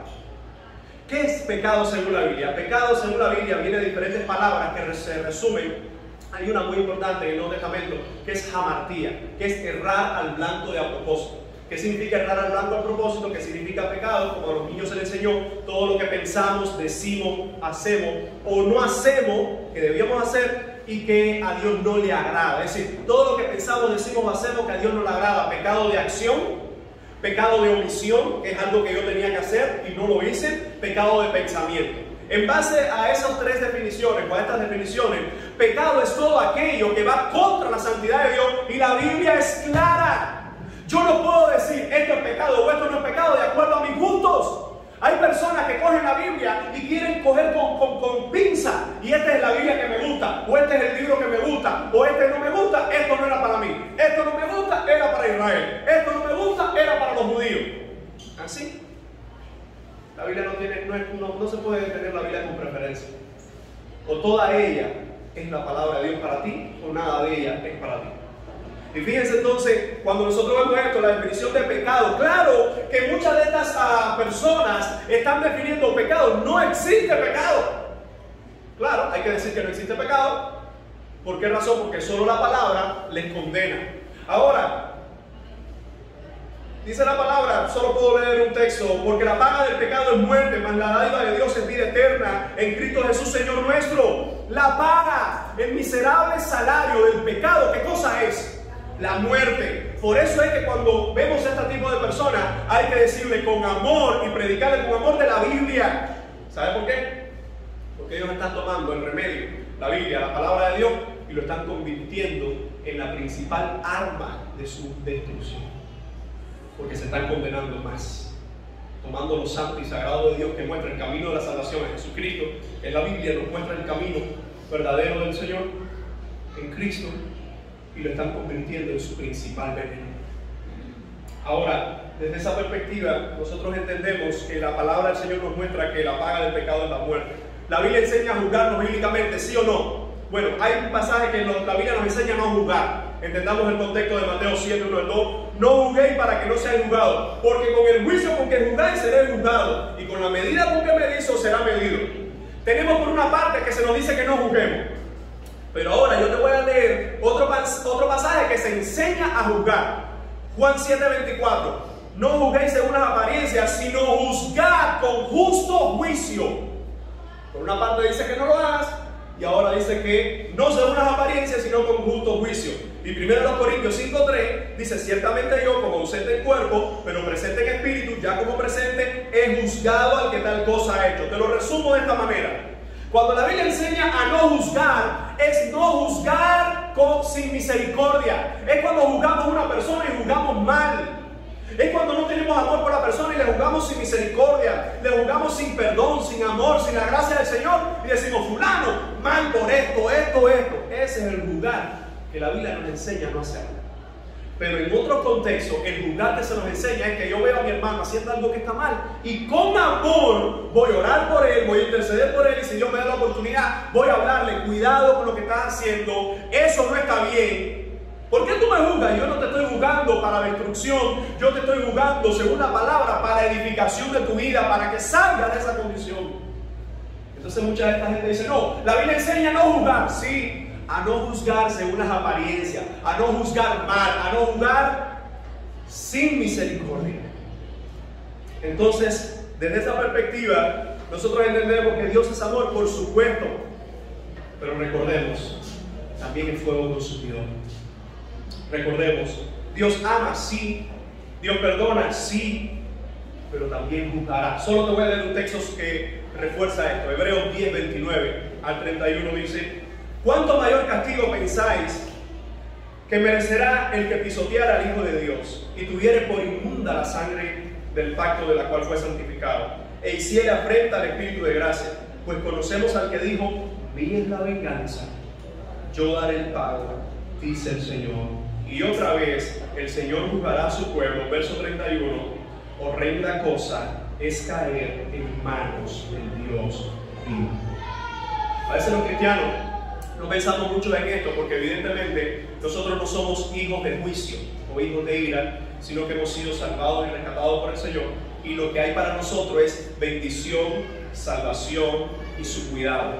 ¿Qué es pecado según la Biblia? Pecado según la Biblia viene de diferentes palabras que se resumen. Hay una muy importante en el Nuevo Testamento, que es hamartía, que es errar al blanco de a propósito. ¿Qué significa errar al blanco a propósito? ¿Qué significa pecado? Como a los niños se les enseñó, todo lo que pensamos, decimos, hacemos o no hacemos, que debíamos hacer y que a Dios no le agrada. Es decir, todo lo que pensamos, decimos o hacemos que a Dios no le agrada. Pecado de acción, pecado de omisión, que es algo que yo tenía que hacer y no lo hice. Pecado de pensamiento. En base a esas tres definiciones, o a estas definiciones, pecado es todo aquello que va contra la santidad de Dios y la Biblia es clara. Yo no puedo decir esto es pecado o esto no es pecado de acuerdo a mis gustos. Hay personas que cogen la Biblia y quieren coger con pinza. Y esta es la Biblia que me gusta, o este es el libro que me gusta, o este no me gusta, esto no era para mí. Esto no me gusta, era para Israel. Esto no me gusta, era para los judíos. Así. La Biblia no se puede tener la Biblia con preferencia. O toda ella es la palabra de Dios para ti, o nada de ella es para ti. Y fíjense entonces, cuando nosotros vemos esto, la definición de pecado, claro que muchas de estas personas están definiendo pecado. No existe pecado. Claro, hay que decir que no existe pecado. ¿Por qué razón? Porque solo la palabra les condena. Ahora, dice la palabra, solo puedo leer un texto, porque la paga del pecado es muerte, mas la dádiva de Dios es vida eterna en Cristo Jesús Señor nuestro. La paga, el miserable salario del pecado, ¿qué cosa es? La muerte. Por eso es que cuando vemos a este tipo de personas hay que decirle con amor y predicarle con amor de la Biblia. ¿Sabe por qué? Porque ellos están tomando el remedio, la Biblia, la palabra de Dios, y lo están convirtiendo en la principal arma de su destrucción. Porque se están condenando más, tomando lo santo y sagrado de Dios que muestra el camino de la salvación en Jesucristo. En la Biblia nos muestra el camino verdadero del Señor en Cristo, y lo están convirtiendo en su principal veneno. Ahora, desde esa perspectiva, nosotros entendemos que la palabra del Señor nos muestra que la paga del pecado es la muerte. La Biblia enseña a juzgarnos bíblicamente, ¿sí o no? Bueno, hay un pasaje que la Biblia nos enseña a no juzgar. Entendamos el contexto de Mateo 7, 1 al 2. No juzguéis para que no seáis juzgados, porque con el juicio con que juzgáis seréis juzgados, y con la medida con que medís os será medido. Tenemos por una parte que se nos dice que no juzguemos. Pero ahora yo te voy a leer otro pasaje que se enseña a juzgar. Juan 7:24. No juzguéis según las apariencias, sino juzgad con justo juicio. Por una parte dice que no lo hagas, y ahora dice que no según las apariencias, sino con justo juicio. Y 1 Corintios 5:3 dice: ciertamente yo, como ausente en cuerpo, pero presente en espíritu, ya como presente, he juzgado al que tal cosa ha hecho. Te lo resumo de esta manera. Cuando la Biblia enseña a no juzgar, es no juzgar sin misericordia. Es cuando juzgamos a una persona y juzgamos mal. Es cuando no tenemos amor por la persona y le juzgamos sin misericordia, le juzgamos sin perdón, sin amor, sin la gracia del Señor, y decimos: fulano, mal por esto. Ese es el juzgar que la Biblia nos enseña a no hacer. Pero en otro contexto, el juzgar que se nos enseña es que yo veo a mi hermano haciendo algo que está mal y con amor voy a orar por él, voy a interceder por él, y si Dios me da la oportunidad voy a hablarle: cuidado con lo que estás haciendo, eso no está bien. ¿Por qué tú me juzgas? Yo no te estoy juzgando para destrucción, yo te estoy juzgando según la palabra para edificación de tu vida, para que salgas de esa condición. Entonces mucha de esta gente dice: no, la Biblia enseña a no juzgar. Sí, a no juzgar según las apariencias, a no juzgar mal, a no juzgar sin misericordia. Entonces, desde esa perspectiva, nosotros entendemos que Dios es amor, por supuesto, pero recordemos, también el fuego consumidor. Recordemos, Dios ama, sí, Dios perdona, sí, pero también juzgará. Solo te voy a leer un texto que refuerza esto. Hebreos 10:29-31 dice: ¿cuánto mayor castigo pensáis que merecerá el que pisoteara al Hijo de Dios y tuviere por inmunda la sangre del pacto de la cual fue santificado, e hiciere afrenta al Espíritu de gracia? Pues conocemos al que dijo: mía es la venganza, yo daré el pago, dice el Señor. Y otra vez el Señor juzgará a su pueblo. Verso 31: horrenda cosa es caer en manos del Dios vivo. A veces los cristianos no pensamos mucho en esto, porque evidentemente nosotros no somos hijos de juicio o hijos de ira, sino que hemos sido salvados y rescatados por el Señor, y lo que hay para nosotros es bendición, salvación y su cuidado.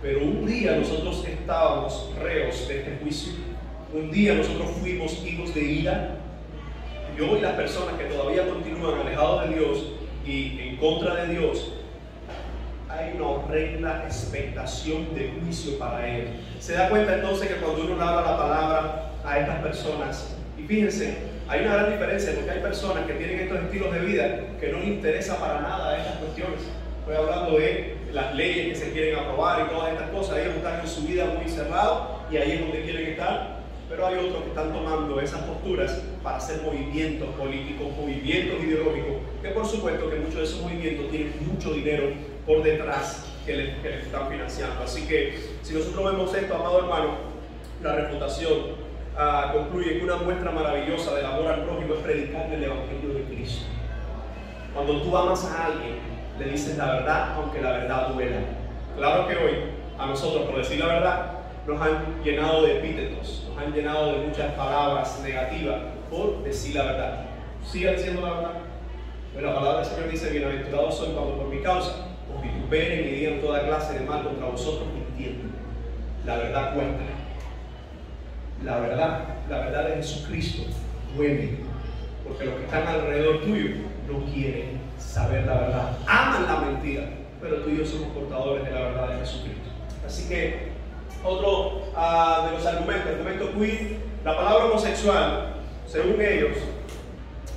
Pero un día nosotros estábamos reos de este juicio. Un día nosotros fuimos hijos de ira. Y hoy las personas que todavía continúan alejados de Dios y en contra de Dios, hay una horrenda expectación de juicio para Él. Se da cuenta entonces que cuando uno habla la palabra a estas personas, y fíjense, hay una gran diferencia, porque hay personas que tienen estos estilos de vida que no les interesa para nada estas cuestiones. Estoy hablando de las leyes que se quieren aprobar y todas estas cosas. Ellos están en su vida muy cerrados y ahí es donde quieren estar. Pero hay otros que están tomando esas posturas para hacer movimientos políticos, movimientos ideológicos, que por supuesto que muchos de esos movimientos tienen mucho dinero por detrás que les están financiando. Así que si nosotros vemos esto, amado hermano, la refutación concluye que una muestra maravillosa del amor al prójimo es predicarle el Evangelio de Cristo. Cuando tú amas a alguien, le dices la verdad, aunque la verdad duela. Claro que hoy, a nosotros, por decir la verdad, nos han llenado de epítetos, nos han llenado de muchas palabras negativas por decir la verdad. Siga diciendo la verdad. Pero la palabra del Señor dice: bienaventurados sois cuando por mi causa os vituperen y digan toda clase de mal contra vosotros mintiendo. La verdad cuenta. La verdad de Jesucristo duele, porque los que están alrededor tuyo no quieren saber la verdad, aman la mentira, pero tú y yo somos portadores de la verdad de Jesucristo. Así que otro de los argumentos, el argumento queer, la palabra homosexual, según ellos,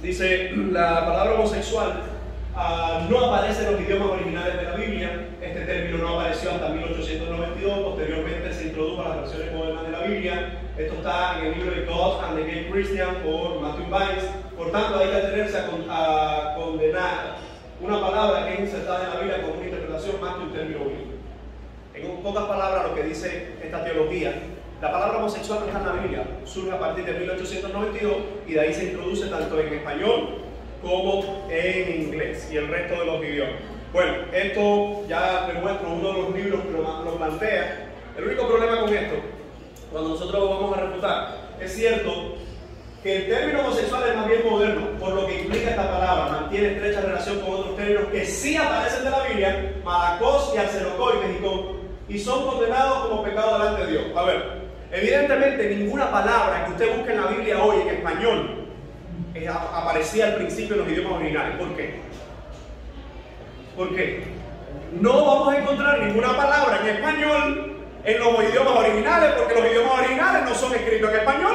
dice: la palabra homosexual no aparece en los idiomas originales de la Biblia. Este término no apareció hasta 1892, posteriormente se introdujo a las versiones modernas de la Biblia. Esto está en el libro de God and the Gay Christian por Matthew Vines. Por tanto, hay que atenerse a condenar una palabra que es insertada en la Biblia con una interpretación más que un término bíblico. En pocas palabras, lo que dice esta teología: la palabra homosexual no está en la Biblia, surge a partir de 1892 y de ahí se introduce tanto en español como en inglés y el resto de los idiomas. Bueno, esto ya les muestro uno de los libros que lo plantea. El único problema con esto, cuando nosotros lo vamos a refutar, es cierto que el término homosexual es más bien moderno, por lo que implica esta palabra, mantiene estrecha relación con otros términos que sí aparecen de la Biblia, malacos y arcelocoides, y con y son condenados como pecado delante de Dios. A ver, evidentemente ninguna palabra que usted busque en la Biblia hoy en español aparecía al principio en los idiomas originales. ¿Por qué? ¿Por qué? No vamos a encontrar ninguna palabra en español en los idiomas originales, porque los idiomas originales no son escritos en español.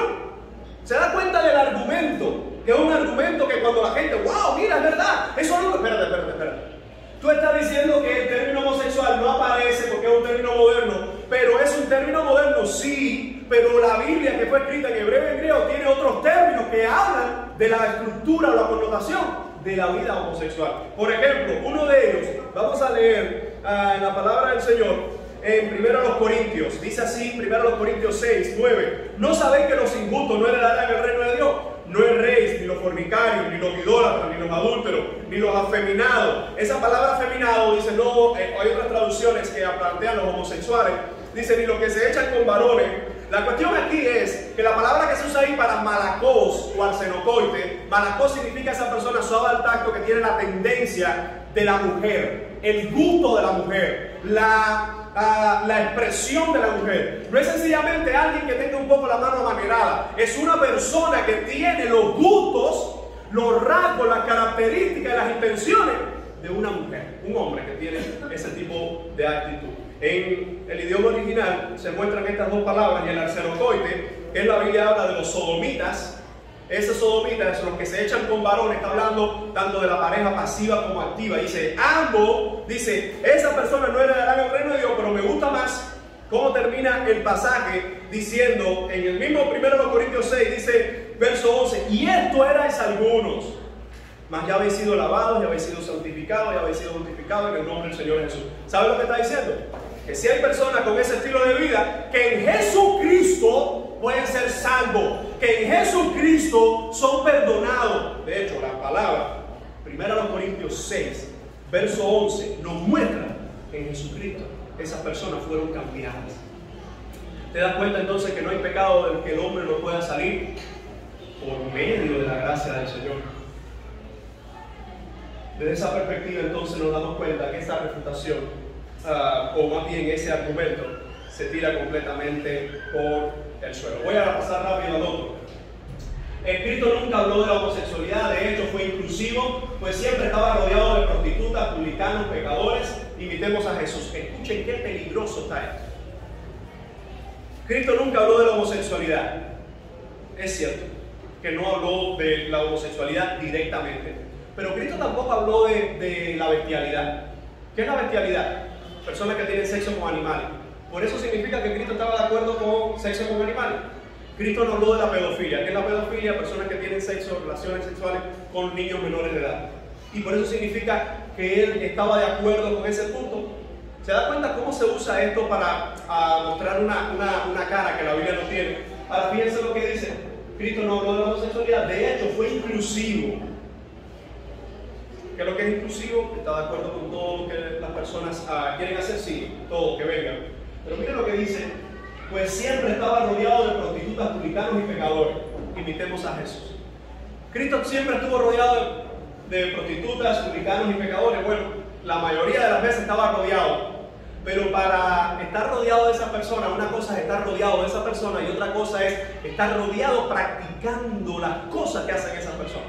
¿Se da cuenta del argumento? Que es un argumento que cuando la gente, wow, mira, es verdad, eso no... Espérate. Tú estás diciendo que el término homosexual no aparece porque es un término moderno, pero es un término moderno, sí, pero la Biblia que fue escrita en hebreo y en griego tiene otros términos que hablan de la estructura o la connotación de la vida homosexual. Por ejemplo, uno de ellos, vamos a leer en la palabra del Señor, en 1 Corintios, dice así, 1 Corintios 6, 9, ¿no sabéis que los injustos no heredarán el reino de Dios? No erréis, ni los fornicarios, ni los idólatras, ni los adúlteros, ni los afeminados. Esa palabra afeminado dice, no, hay otras traducciones que plantean los homosexuales, dice, ni los que se echan con varones. La cuestión aquí es que la palabra que se usa ahí para malacos o arsenocoite, malacos significa esa persona suave al tacto que tiene la tendencia de la mujer, el gusto de la mujer, la expresión de la mujer. No es sencillamente alguien que tenga un poco la mano amanerada, es una persona que tiene los gustos, los rasgos, las características y las intenciones de una mujer, un hombre que tiene ese tipo de actitud. En el idioma original se muestran estas dos palabras, y el arsenocoite, que en la Biblia habla de los sodomitas. Esos sodomitas son los que se echan con varones, está hablando tanto de la pareja pasiva como activa. Dice, ambos, dice, esa persona no heredará el reino de Dios, pero me gusta más cómo termina el pasaje diciendo, en el mismo 1 Corintios 6, dice, verso 11, y esto erais algunos, mas ya habéis sido lavados, ya habéis sido santificados, ya habéis sido justificados en el nombre del Señor Jesús. ¿Sabe lo que está diciendo? Que si hay personas con ese estilo de vida, que en Jesucristo pueden ser salvos, que en Jesucristo son perdonados. De hecho, la palabra 1 Corintios 6, verso 11, nos muestra que en Jesucristo esas personas fueron cambiadas. ¿Te das cuenta entonces que no hay pecado del que el hombre no pueda salir? Por medio de la gracia del Señor. Desde esa perspectiva entonces nos damos cuenta que esta refutación, o más bien ese argumento, se tira completamente por el suelo. Voy a pasar rápido al otro. Cristo nunca habló de la homosexualidad, de hecho fue inclusivo, pues siempre estaba rodeado de prostitutas, publicanos, pecadores. Imitemos a Jesús. Escuchen qué peligroso está esto. Cristo nunca habló de la homosexualidad. Es cierto que no habló de la homosexualidad directamente, pero Cristo tampoco habló de la bestialidad. ¿Qué es la bestialidad? Personas que tienen sexo con animales. Por eso significa que Cristo estaba de acuerdo con sexo con animales. Cristo no habló de la pedofilia. ¿Qué es la pedofilia? Personas que tienen sexo, relaciones sexuales con niños menores de edad. Y por eso significa que Él estaba de acuerdo con ese punto. ¿Se da cuenta cómo se usa esto para mostrar una cara que la Biblia no tiene? Ahora fíjense lo que dice. Cristo no habló de la homosexualidad. De hecho, fue inclusivo. ¿Qué es lo que es inclusivo? Está de acuerdo con todo lo que las personas quieren hacer, sí, todo, que vengan. Pero miren lo que dice, pues siempre estaba rodeado de prostitutas, publicanos y pecadores. Imitemos a Jesús. Cristo siempre estuvo rodeado de prostitutas, publicanos y pecadores. Bueno, la mayoría de las veces estaba rodeado. Pero para estar rodeado de esa persona, una cosa es estar rodeado de esa persona y otra cosa es estar rodeado practicando las cosas que hacen esas personas.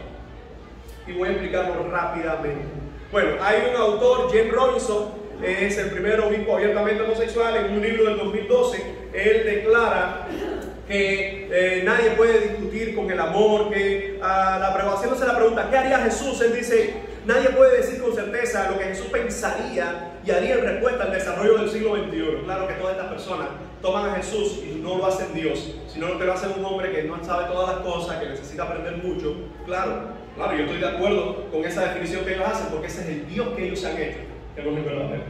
Y voy a explicarlo rápidamente. Bueno, hay un autor, James Robinson, es el primer obispo abiertamente homosexual. En un libro del 2012, él declara que nadie puede discutir con el amor, que haciéndose la pregunta, ¿qué haría Jesús? Él dice, nadie puede decir con certeza lo que Jesús pensaría y haría en respuesta al desarrollo del siglo XXI. Claro que todas estas personas toman a Jesús y no lo hacen Dios, sino que lo hacen un hombre que no sabe todas las cosas, que necesita aprender mucho. Claro, yo estoy de acuerdo con esa definición que ellos hacen, porque ese es el Dios que ellos han hecho, que no es verdadero.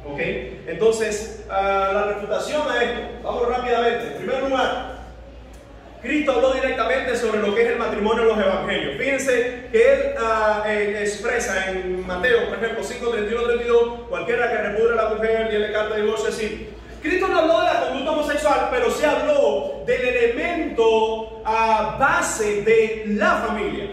¿Ok? Entonces, la refutación a esto, vamos rápidamente. En primer lugar, Cristo habló directamente sobre lo que es el matrimonio en los evangelios. Fíjense que Él expresa en Mateo, por ejemplo, 5:31-32, cualquiera que repudre a la mujer y le carta de divorcio, es decir, Cristo no habló de la conducta homosexual, pero sí habló del elemento base de la familia,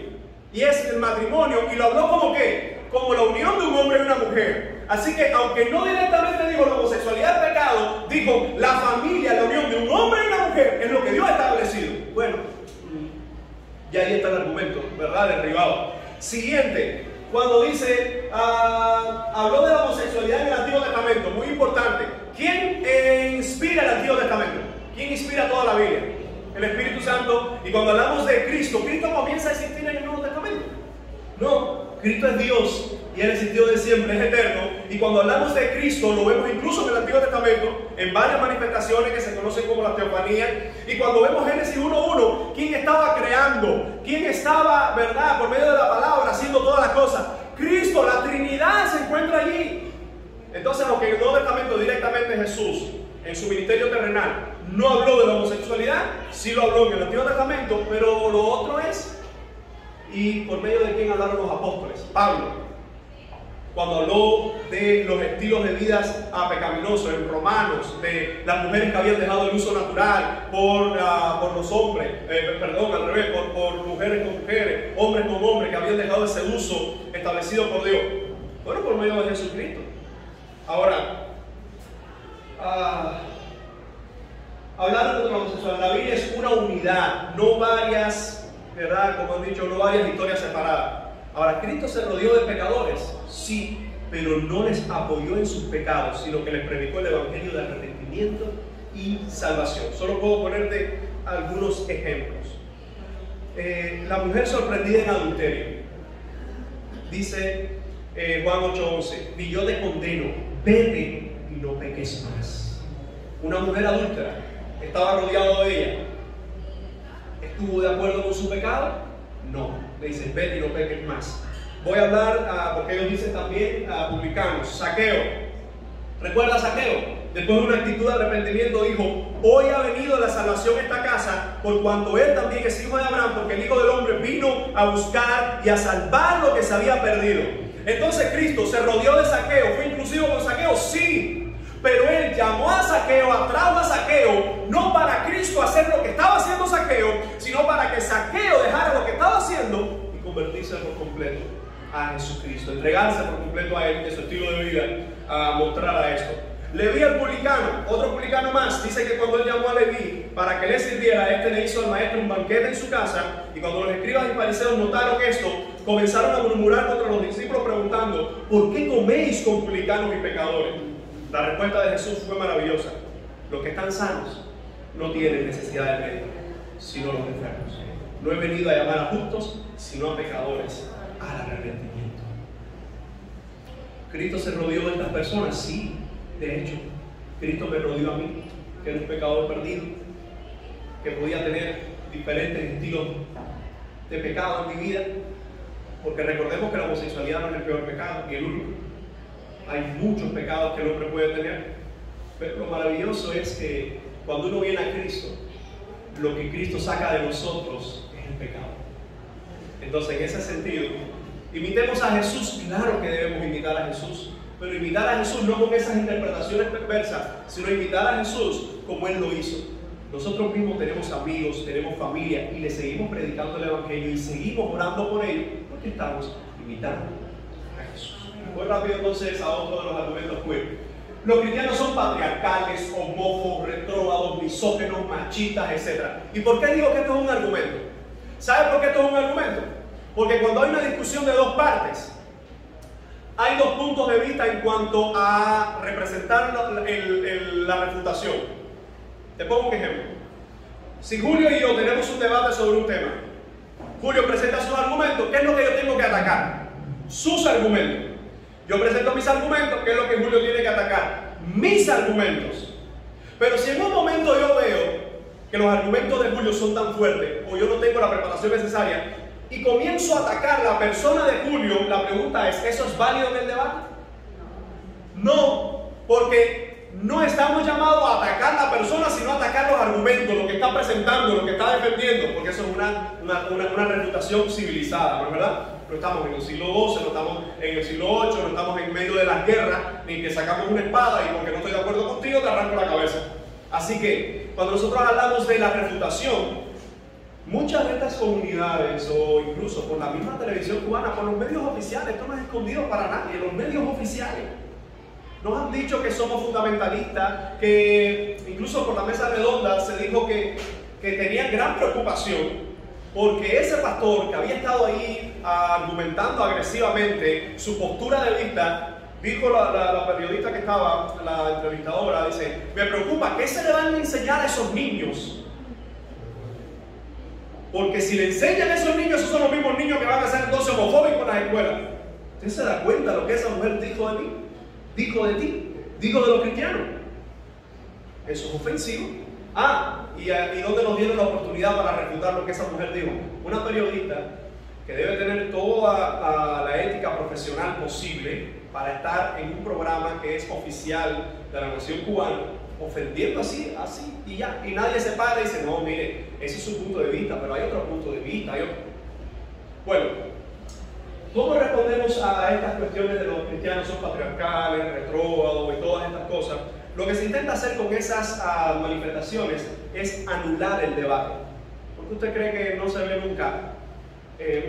y es el matrimonio, y lo habló como ¿qué? Como la unión de un hombre y una mujer. Así que, aunque no directamente dijo la homosexualidad es pecado, dijo la familia, la unión de un hombre y una mujer es lo que Dios ha establecido. Bueno, y ahí está el argumento, ¿verdad? Derribado. Siguiente, cuando dice, habló de la homosexualidad en el Antiguo Testamento, muy importante. ¿Quién inspira el Antiguo Testamento? ¿Quién inspira toda la Biblia? El Espíritu Santo. Y cuando hablamos de Cristo, ¿Cristo comienza a existir en el Nuevo Testamento? No, Cristo es Dios y Él existió de siempre, es eterno. Y cuando hablamos de Cristo, lo vemos incluso en el Antiguo Testamento, en varias manifestaciones que se conocen como la teofanía. Y cuando vemos Génesis 1:1, ¿quién estaba creando? ¿Quién estaba, verdad, por medio de la palabra, haciendo todas las cosas? Cristo, la Trinidad se encuentra allí. Entonces, aunque en el Nuevo Testamento directamente Jesús, en su ministerio terrenal, no habló de la homosexualidad, sí lo habló en el Antiguo Testamento, pero lo otro es, ¿y por medio de quién hablaron los apóstoles? Pablo, cuando habló de los estilos de vidas pecaminosos en Romanos, de las mujeres que habían dejado el uso natural por los hombres, al revés, por mujeres con mujeres, hombres con hombres que habían dejado ese uso establecido por Dios. Bueno, por medio de Jesucristo. Ahora, hablar de la homosexualidad, la Biblia es una unidad, no varias, ¿verdad? Como han dicho, no varias historias separadas. Ahora, ¿Cristo se rodeó de pecadores? Sí, pero no les apoyó en sus pecados, sino que les predicó el evangelio de arrepentimiento y salvación. Solo puedo ponerte algunos ejemplos. La mujer sorprendida en adulterio. Dice Juan 8:11, ni yo te condeno, vete y no peques más. Una mujer adúltera, estaba rodeado de ella. ¿Estuvo de acuerdo con su pecado? No. Le dice, vete y no peques más. Voy a hablar, porque ellos dicen también, publicanos, Zaqueo. ¿Recuerda a Zaqueo? Después de una actitud de arrepentimiento dijo, hoy ha venido la salvación a esta casa, por cuanto él también es hijo de Abraham, porque el Hijo del Hombre vino a buscar y a salvar lo que se había perdido. Entonces Cristo se rodeó de Zaqueo. ¿Fue inclusivo con Zaqueo? Sí. Pero él llamó a Zaqueo, atrajo a Zaqueo, no para Cristo hacer lo que estaba haciendo Zaqueo, sino para que Zaqueo dejara lo que estaba haciendo y convertirse por completo a Jesucristo, entregarse por completo a Él, que su estilo de vida mostrara esto. Leví al publicano, otro publicano más, dice que cuando él llamó a Leví para que le sirviera, este le hizo al maestro un banquete en su casa, y cuando los escribas y fariseos notaron esto, comenzaron a murmurar contra los discípulos preguntando, ¿por qué coméis con publicanos y pecadores? La respuesta de Jesús fue maravillosa. Los que están sanos no tienen necesidad de médico, sino los enfermos. No he venido a llamar a justos, sino a pecadores al arrepentimiento. ¿Cristo se rodeó de estas personas? Sí, de hecho, Cristo me rodeó a mí, que era un pecador perdido, que podía tener diferentes estilos de pecado en mi vida, porque recordemos que la homosexualidad no es el peor pecado, ni el único. Hay muchos pecados que el hombre puede tener, pero lo maravilloso es que cuando uno viene a Cristo, lo que Cristo saca de nosotros es el pecado. Entonces, en ese sentido, imitemos a Jesús. Claro que debemos imitar a Jesús, pero imitar a Jesús no con esas interpretaciones perversas, sino imitar a Jesús como Él lo hizo. Nosotros mismos tenemos amigos, tenemos familia y le seguimos predicando el Evangelio y seguimos orando por ellos porque estamos imitando a Jesús. Voy rápido entonces a otro de los argumentos queer. Los cristianos son patriarcales, homófobos, retrógrados, misógenos, machistas, etc. ¿Y por qué digo que esto es un argumento? ¿Sabe por qué esto es un argumento? Porque cuando hay una discusión de dos partes, hay dos puntos de vista en cuanto a representar la refutación. Te pongo un ejemplo. Si Julio y yo tenemos un debate sobre un tema, Julio presenta sus argumentos, ¿qué es lo que yo tengo que atacar? Sus argumentos. Yo presento mis argumentos, ¿qué es lo que Julio tiene que atacar? Mis argumentos. Pero si en un momento yo veo que los argumentos de Julio son tan fuertes, o yo no tengo la preparación necesaria, y comienzo a atacar a la persona de Julio, la pregunta es, ¿eso es válido en el debate? No, porque no estamos llamados a atacar a la persona, sino a atacar los argumentos, lo que está presentando, lo que está defendiendo, porque eso es una refutación civilizada, ¿no es verdad? No estamos en el siglo XII, no estamos en el siglo VIII, no estamos en medio de las guerras, ni que sacamos una espada y porque no estoy de acuerdo contigo te arranco la cabeza. Así que cuando nosotros hablamos de la refutación, muchas de estas comunidades, o incluso por la misma televisión cubana, por los medios oficiales, esto no es escondido para nadie, los medios oficiales Nos han dicho que somos fundamentalistas, que incluso por la mesa redonda se dijo que tenían gran preocupación porque ese pastor que había estado ahí argumentando agresivamente su postura de vista, dijo la periodista que estaba, la entrevistadora, dice, me preocupa, ¿qué se le van a enseñar a esos niños? Porque si le enseñan a esos niños, esos son los mismos niños que van a ser entonces homofóbicos en las escuelas. ¿Usted se da cuenta de lo que esa mujer dijo de mí? Dijo de ti, dijo de los cristianos. Eso es ofensivo. ¿Y dónde nos dieron la oportunidad para refutar lo que esa mujer dijo? Una periodista que debe tener toda la ética profesional posible para estar en un programa que es oficial de la nación cubana, ofendiendo así, y ya. Y nadie se para y dice, no, mire, ese es su punto de vista, pero hay otro punto de vista. Bueno, ¿cómo respondemos a estas cuestiones de los cristianos son patriarcales, retrógrados y todas estas cosas? Lo que se intenta hacer con esas manifestaciones es anular el debate. ¿Por qué usted cree que no se ve nunca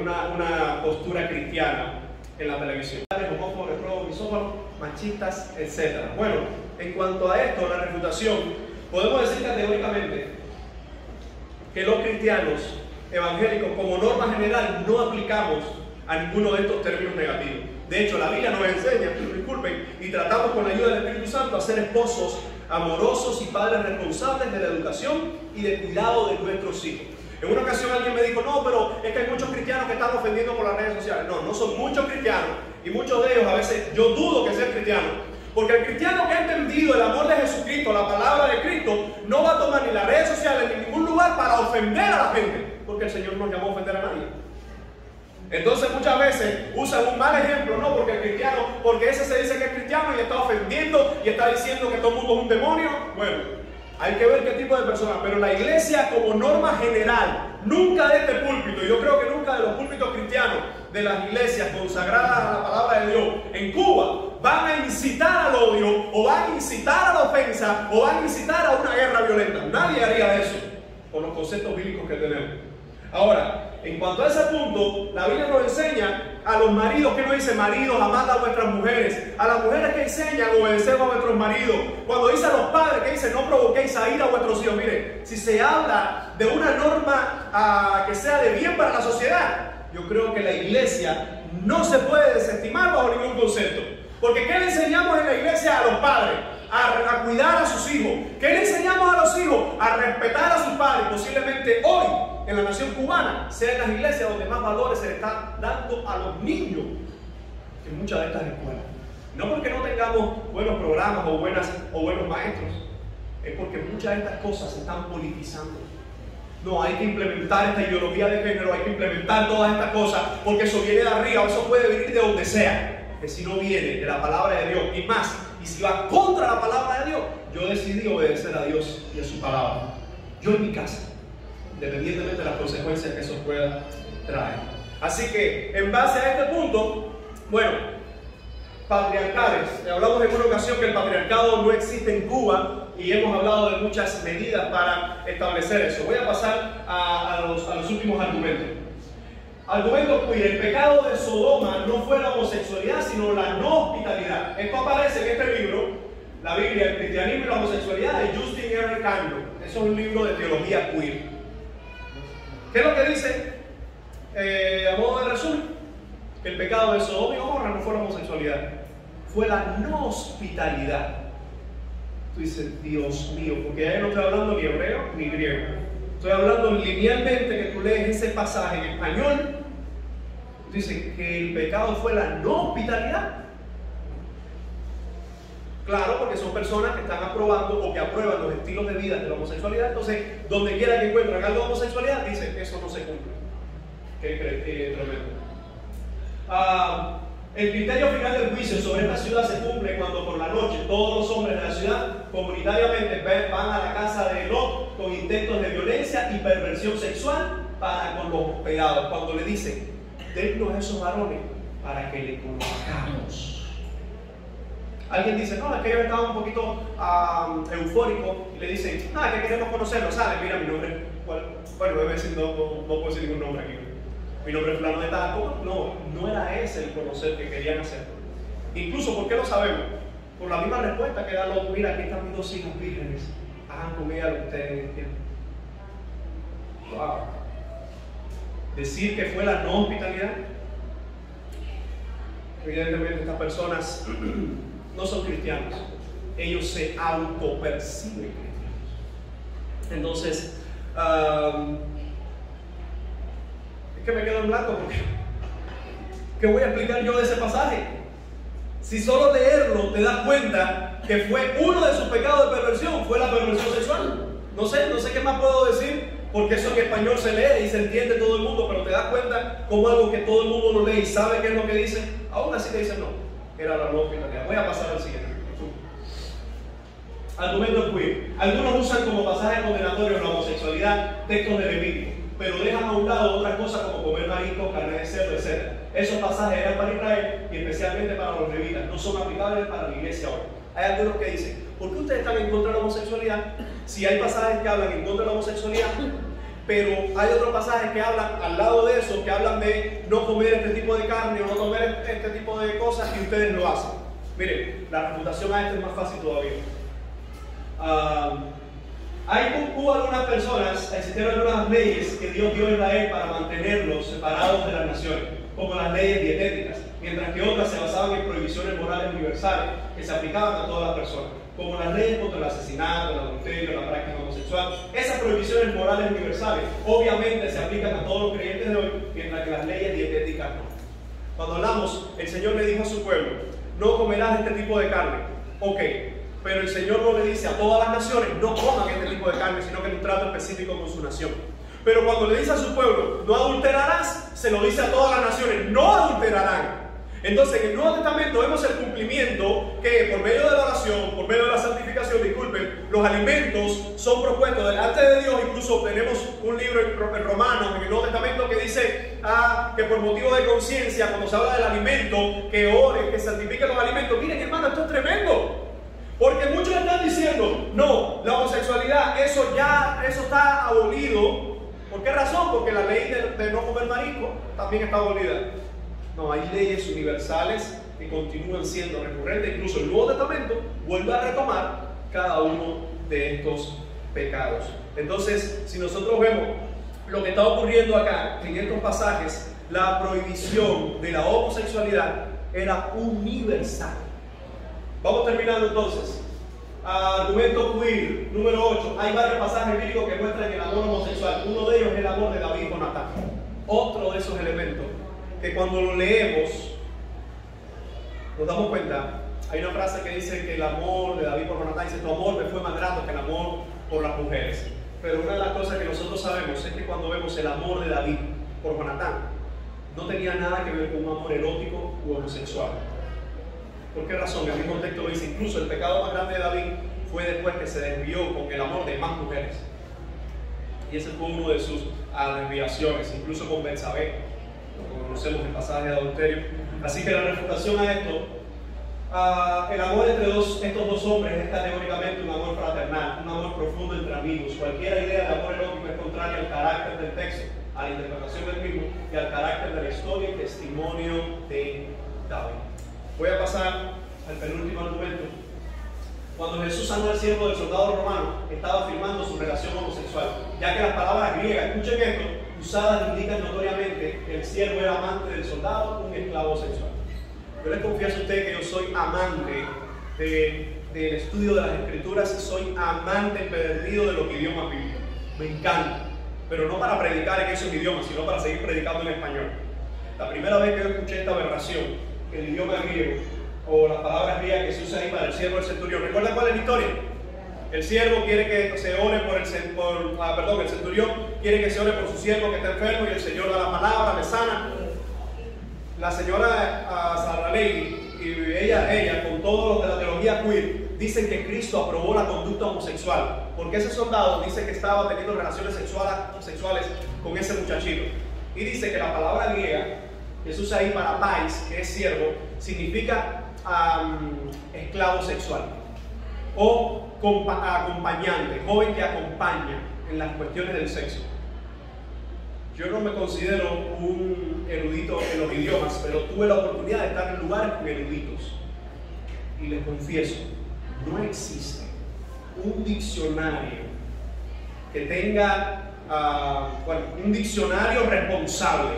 una postura cristiana en la televisión? Homófobos, retrógrados, misóginos, machistas, etc. Bueno, en cuanto a esto, la refutación, podemos decir categóricamente que los cristianos evangélicos, como norma general, no aplicamos a ninguno de estos términos negativos. De hecho, la Biblia nos enseña, disculpen, y tratamos con la ayuda del Espíritu Santo a ser esposos amorosos y padres responsables de la educación y del cuidado de nuestros hijos. En una ocasión alguien me dijo, no, pero es que hay muchos cristianos que están ofendiendo por las redes sociales. No, no son muchos cristianos, y muchos de ellos a veces yo dudo que sean cristianos, porque el cristiano que ha entendido el amor de Jesucristo, la palabra de Cristo, no va a tomar ni las redes sociales ni ningún lugar para ofender a la gente, porque el Señor no llamó a ofender a nadie. Entonces muchas veces usan un mal ejemplo, no, porque el cristiano, porque ese se dice que es cristiano y está ofendiendo y está diciendo que todo el mundo es un demonio. Bueno, hay que ver qué tipo de personas, pero la iglesia como norma general, nunca de este púlpito, y yo creo que nunca de los púlpitos cristianos de las iglesias consagradas a la palabra de Dios en Cuba, van a incitar al odio, o van a incitar a la ofensa, o van a incitar a una guerra violenta. Nadie haría eso con los conceptos bíblicos que tenemos. Ahora, en cuanto a ese punto, la Biblia nos enseña a los maridos, que nos dice, maridos, amad a vuestras mujeres, a las mujeres que enseñan, obedeced a vuestros maridos. Cuando dice a los padres, que dice, no provoquéis a ir a vuestros hijos. Mire, si se habla de una norma que sea de bien para la sociedad, yo creo que la iglesia no se puede desestimar bajo ningún concepto. Porque ¿qué le enseñamos en la iglesia a los padres? A cuidar a sus hijos. ¿Qué le enseñamos a los hijos? A respetar a sus padres. Posiblemente hoy, en la nación cubana, sea en las iglesias donde más valores se le están dando a los niños que en muchas de estas escuelas. No porque no tengamos buenos programas o buenos maestros, es porque muchas de estas cosas se están politizando. No, hay que implementar esta ideología de género, hay que implementar todas estas cosas, porque eso viene de arriba, eso puede venir de donde sea. Que si no viene de la palabra de Dios, y más, y si va contra la palabra de Dios, yo decidí obedecer a Dios y a su palabra. Yo en mi casa, independientemente de las consecuencias que eso pueda traer. Así que, en base a este punto, bueno, patriarcales. Hablamos en una ocasión que el patriarcado no existe en Cuba y hemos hablado de muchas medidas para establecer eso. Voy a pasar a los últimos argumentos. Argumento queer: el pecado de Sodoma no fue la homosexualidad, sino la no hospitalidad. Esto aparece en este libro, la Biblia, el cristianismo y la homosexualidad, de Justin R. Campbell. Eso es un libro de teología queer. ¿Qué es lo que dice? A modo de resumen, que el pecado de Sodoma y Gomorra no fue la homosexualidad, fue la no hospitalidad. Tú dices, Dios mío, porque ahí no estoy hablando ni hebreo ni griego. Estoy hablando linealmente, que tú lees ese pasaje en español. Dice que el pecado fue la no hospitalidad. Claro, porque son personas que están aprobando o que aprueban los estilos de vida de la homosexualidad. Entonces, donde quiera que encuentren algo de homosexualidad, dicen, eso no se cumple. Qué tremendo. El criterio final del juicio sobre esta ciudad se cumple cuando por la noche todos los hombres de la ciudad comunitariamente van a la casa de Lot con intentos de violencia y perversión sexual para con los hospedados. Cuando le dicen, dennos a esos varones para que le conozcamos. Alguien dice, no, es que yo estaba un poquito eufórico, y le dicen, no, es que queremos conocerlo, ¿sabes? Mira, mi nombre, bueno, debe decir, no puedo decir ningún nombre aquí. Mi nombre es fulano de tal. No era ese el conocer que querían hacer. Incluso, ¿por qué lo sabemos? Por la misma respuesta que da Lot: mira, aquí están mis 2 hijas vírgenes, hagan con ellas lo que ustedes entiendan. Wow. Decir que fue la no hospitalidad. Evidentemente estas personas no son cristianos, ellos se autoperciben cristianos. Entonces, es que me quedo en blanco porque ¿qué voy a explicar yo de ese pasaje? Si solo leerlo te das cuenta que fue uno de sus pecados de perversión, fue la perversión sexual. No sé qué más puedo decir, porque eso en español se lee y se entiende todo el mundo, pero te das cuenta como algo que todo el mundo lo lee y sabe qué es lo que dice. Aún así te dicen no, era la no hospitalidad. Voy a pasar al siguiente. Argumentos queer. Algunos usan como pasaje condenatorio la homosexualidad textos de Levítico, pero dejan a un lado otras cosas como comer marisco, carne de cerdo, etc. Esos pasajes eran para Israel y especialmente para los levitas, no son aplicables para la iglesia hoy. Hay algunos que dicen: ¿por qué ustedes están en contra de la homosexualidad? Si hay pasajes que hablan en contra de la homosexualidad, pero hay otros pasajes que hablan al lado de eso, que hablan de no comer este tipo de carne o no comer este tipo de cosas, y ustedes lo hacen. Miren, la refutación a esto es más fácil todavía. Hubo algunas personas, existieron algunas leyes que Dios dio a Israel para mantenerlos separados de las naciones, como las leyes dietéticas, mientras que otras se basaban en prohibiciones morales universales que se aplicaban a todas las personas, como las leyes contra el asesinato, el adulterio, la práctica homosexual. Esas prohibiciones morales universales obviamente se aplican a todos los creyentes de hoy, mientras que las leyes dietéticas no. Cuando hablamos, el Señor le dijo a su pueblo: no comerás este tipo de carne. Ok, pero el Señor no le dice a todas las naciones: no coman este tipo de carne, sino que en un trato específico con su nación. Pero cuando le dice a su pueblo: no adulterarás, se lo dice a todas las naciones: no adulterarán. Entonces en el Nuevo Testamento vemos el cumplimiento que por medio de la oración, por medio de la santificación, disculpen, los alimentos son propuestos delante de Dios. Incluso tenemos un libro en Romanos, en el Nuevo Testamento, que dice que por motivo de conciencia, cuando se habla del alimento, que ore, que santifique los alimentos. Miren, hermano, esto es tremendo. Porque muchos están diciendo: no, la homosexualidad, eso está abolido. ¿Por qué razón? Porque la ley de no comer marisco también está abolida. No, hay leyes universales que continúan siendo recurrentes. Incluso el Nuevo Testamento vuelve a retomar cada uno de estos pecados. Entonces, si nosotros vemos lo que está ocurriendo acá en estos pasajes, la prohibición de la homosexualidad era universal. Vamos terminando entonces. Argumento queer, número 8. Hay varios pasajes bíblicos que muestran el amor homosexual. Uno de ellos es el amor de David con Natán. Otro de esos elementos que cuando lo leemos nos damos cuenta. Hay una frase que dice que el amor de David por Jonatán, dice: tu amor me fue más grato que el amor por las mujeres. Pero una de las cosas que nosotros sabemos es que cuando vemos el amor de David por Jonatán, no tenía nada que ver con un amor erótico u homosexual. ¿Por qué razón? El mismo texto lo dice. Incluso el pecado más grande de David fue después que se desvió con el amor de más mujeres. Y ese fue uno de sus desviaciones, incluso con Betsabé. Lo conocemos en el pasaje de adulterio. Así que la refutación a esto, el amor entre estos dos hombres es categóricamente un amor fraternal, un amor profundo entre amigos. Cualquier idea de amor erótico es contraria al carácter del texto, a la interpretación del mismo y al carácter de la historia y testimonio de David. Voy a pasar al penúltimo argumento. Cuando Jesús sanó al siervo del soldado romano, estaba afirmando su relación homosexual, ya que las palabras griegas, escuchen esto, usadas indican notoriamente que el siervo era amante del soldado, un esclavo sexual. Yo les confieso a ustedes que yo soy amante del estudio de las Escrituras y soy amante empedernido de los idiomas bíblicos. Me encanta, pero no para predicar en esos idiomas, sino para seguir predicando en español. La primera vez que yo escuché esta aberración, que el idioma griego o las palabras griegas que se usan ahí para el siervo del centurión, ¿recuerdan cuál es la historia? El siervo quiere que se ore el centurión quiere que se ore por su siervo que está enfermo y el Señor da la palabra, le sana. La señora Sarah Lady y ella con todos los de la teología queer dicen que Cristo aprobó la conducta homosexual porque ese soldado dice que estaba teniendo relaciones sexuales con ese muchachito, y dice que la palabra griega que se usa ahí para pais, que es siervo, significa esclavo sexual o acompañante, joven que acompaña en las cuestiones del sexo. Yo no me considero un erudito en los idiomas, pero tuve la oportunidad de estar en lugares con eruditos. y les confieso, no existe un diccionario que tenga un diccionario responsable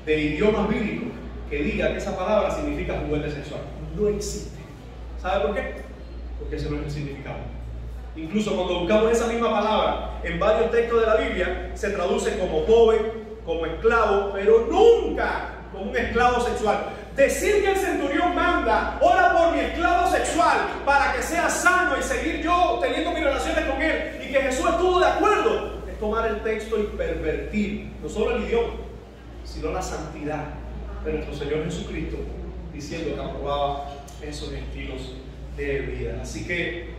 de idiomas bíblicos que diga que esa palabra significa juguete sexual. No existe. ¿Sabe por qué? Porque ese no es el significado. Incluso cuando buscamos esa misma palabra en varios textos de la Biblia, se traduce como joven, como esclavo, pero nunca como un esclavo sexual. Decir que el centurión manda, ora por mi esclavo sexual para que sea sano y seguir yo teniendo mis relaciones con él, y que Jesús estuvo de acuerdo, es tomar el texto y pervertir no solo el idioma, sino la santidad de nuestro Señor Jesucristo, diciendo que aprobaba esos estilos de vida. Así que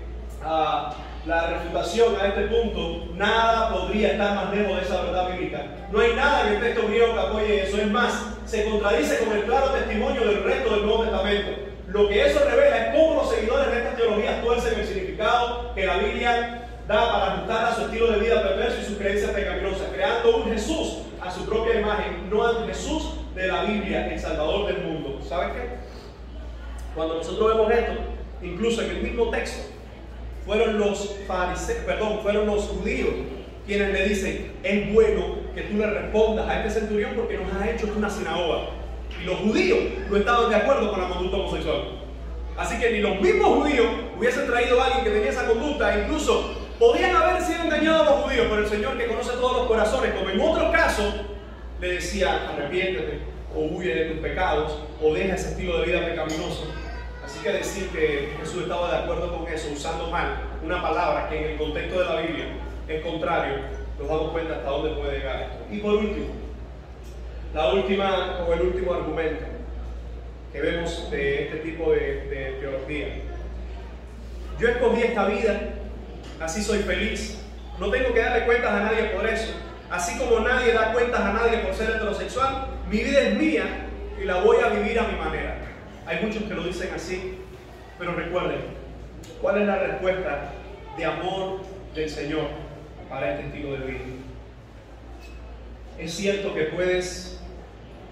la refutación a este punto, nada podría estar más lejos de esa verdad bíblica. No hay nada en el texto griego que apoye eso. Es más, se contradice con el claro testimonio del resto del Nuevo Testamento. Lo que eso revela es cómo los seguidores de estas teologías tuercen el significado que la Biblia da para ajustar a su estilo de vida perverso y sus creencias pecaminosas, creando un Jesús a su propia imagen, no al Jesús de la Biblia, el Salvador del mundo. ¿Sabes qué? Cuando nosotros vemos esto, incluso en el mismo texto, fueron los judíos quienes le dicen: es bueno que tú le respondas a este centurión porque nos has hecho una sinagoga. Y los judíos no estaban de acuerdo con la conducta homosexual. Así que ni los mismos judíos hubiesen traído a alguien que tenía esa conducta. Incluso podían haber sido engañados los judíos, pero el Señor, que conoce todos los corazones, como en otro caso, le decía: arrepiéntete, o huye de tus pecados, o deja ese estilo de vida pecaminoso. Así que decir que Jesús estaba de acuerdo con eso, usando mal una palabra que en el contexto de la Biblia es contrario, nos damos cuenta hasta dónde puede llegar esto. Y por último, el último argumento que vemos de este tipo de teología: yo escogí esta vida, así soy feliz, no tengo que darle cuentas a nadie por eso, así como nadie da cuentas a nadie por ser heterosexual, mi vida es mía y la voy a vivir a mi manera. Hay muchos que lo dicen así, pero recuerden, ¿cuál es la respuesta de amor del Señor para este estilo de vida? Es cierto que puedes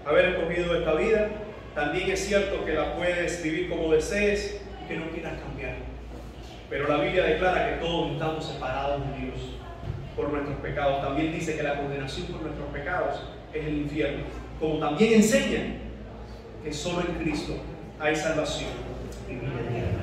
haber escogido esta vida, también es cierto que la puedes vivir como desees y que no quieras cambiar. Pero la Biblia declara que todos estamos separados de Dios por nuestros pecados. También dice que la condenación por nuestros pecados es el infierno. Como también enseña que solo en Cristo hay salvación y vida eterna.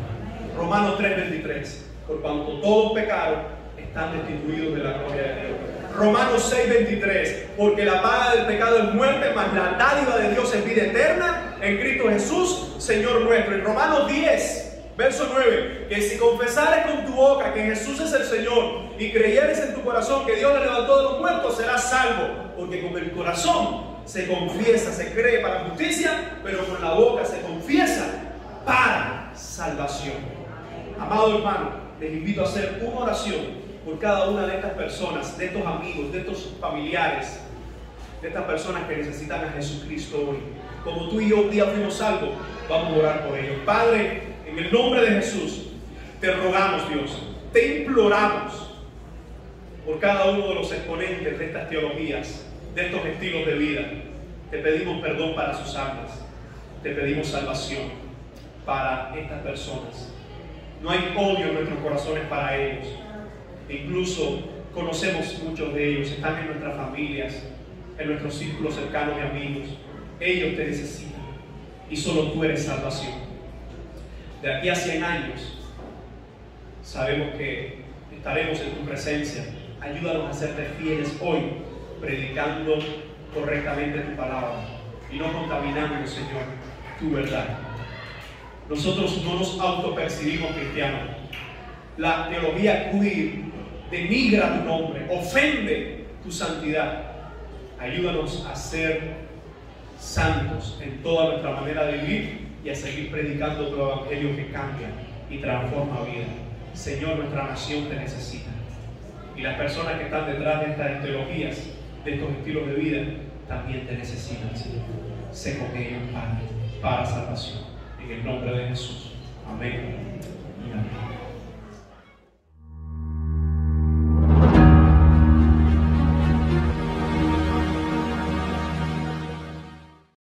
Romanos 3:23. Por cuanto todos pecaron, están destituidos de la gloria de Dios. Romanos 6:23. Porque la paga del pecado es muerte, mas la dádiva de Dios es vida eterna en Cristo Jesús, Señor nuestro. Y Romanos 10, verso 9. Que si confesares con tu boca que Jesús es el Señor y creyeres en tu corazón que Dios le levantó de los muertos, serás salvo. Porque con el corazón se confiesa, se cree para justicia, pero con la boca se confiesa para salvación. Amado hermano, les invito a hacer una oración por cada una de estas personas, de estos amigos, de estos familiares, de estas personas que necesitan a Jesucristo hoy. Como tú y yo un día fuimos salvos, vamos a orar por ellos. Padre, en el nombre de Jesús, te rogamos, Dios, te imploramos por cada uno de los exponentes de estas teologías, de estos estilos de vida. Te pedimos perdón para sus almas, te pedimos salvación para estas personas. No hay odio en nuestros corazones para ellos. Incluso conocemos muchos de ellos, están en nuestras familias, en nuestros círculos cercanos de amigos. Ellos te necesitan y solo tú eres salvación. De aquí a 100 años sabemos que estaremos en tu presencia. Ayúdanos a serte fieles hoy, predicando correctamente tu palabra y no contaminando, Señor, tu verdad. Nosotros no nos autopercibimos cristianos. La teología queer denigra tu nombre, ofende tu santidad. Ayúdanos a ser santos en toda nuestra manera de vivir y a seguir predicando tu evangelio que cambia y transforma vida. Señor, nuestra nación te necesita. Y las personas que están detrás de estas teologías, de estos estilos de vida, también te necesitan, Señor. Sé con ellos, Padre, para salvación. En el nombre de Jesús. Amén. Y amén.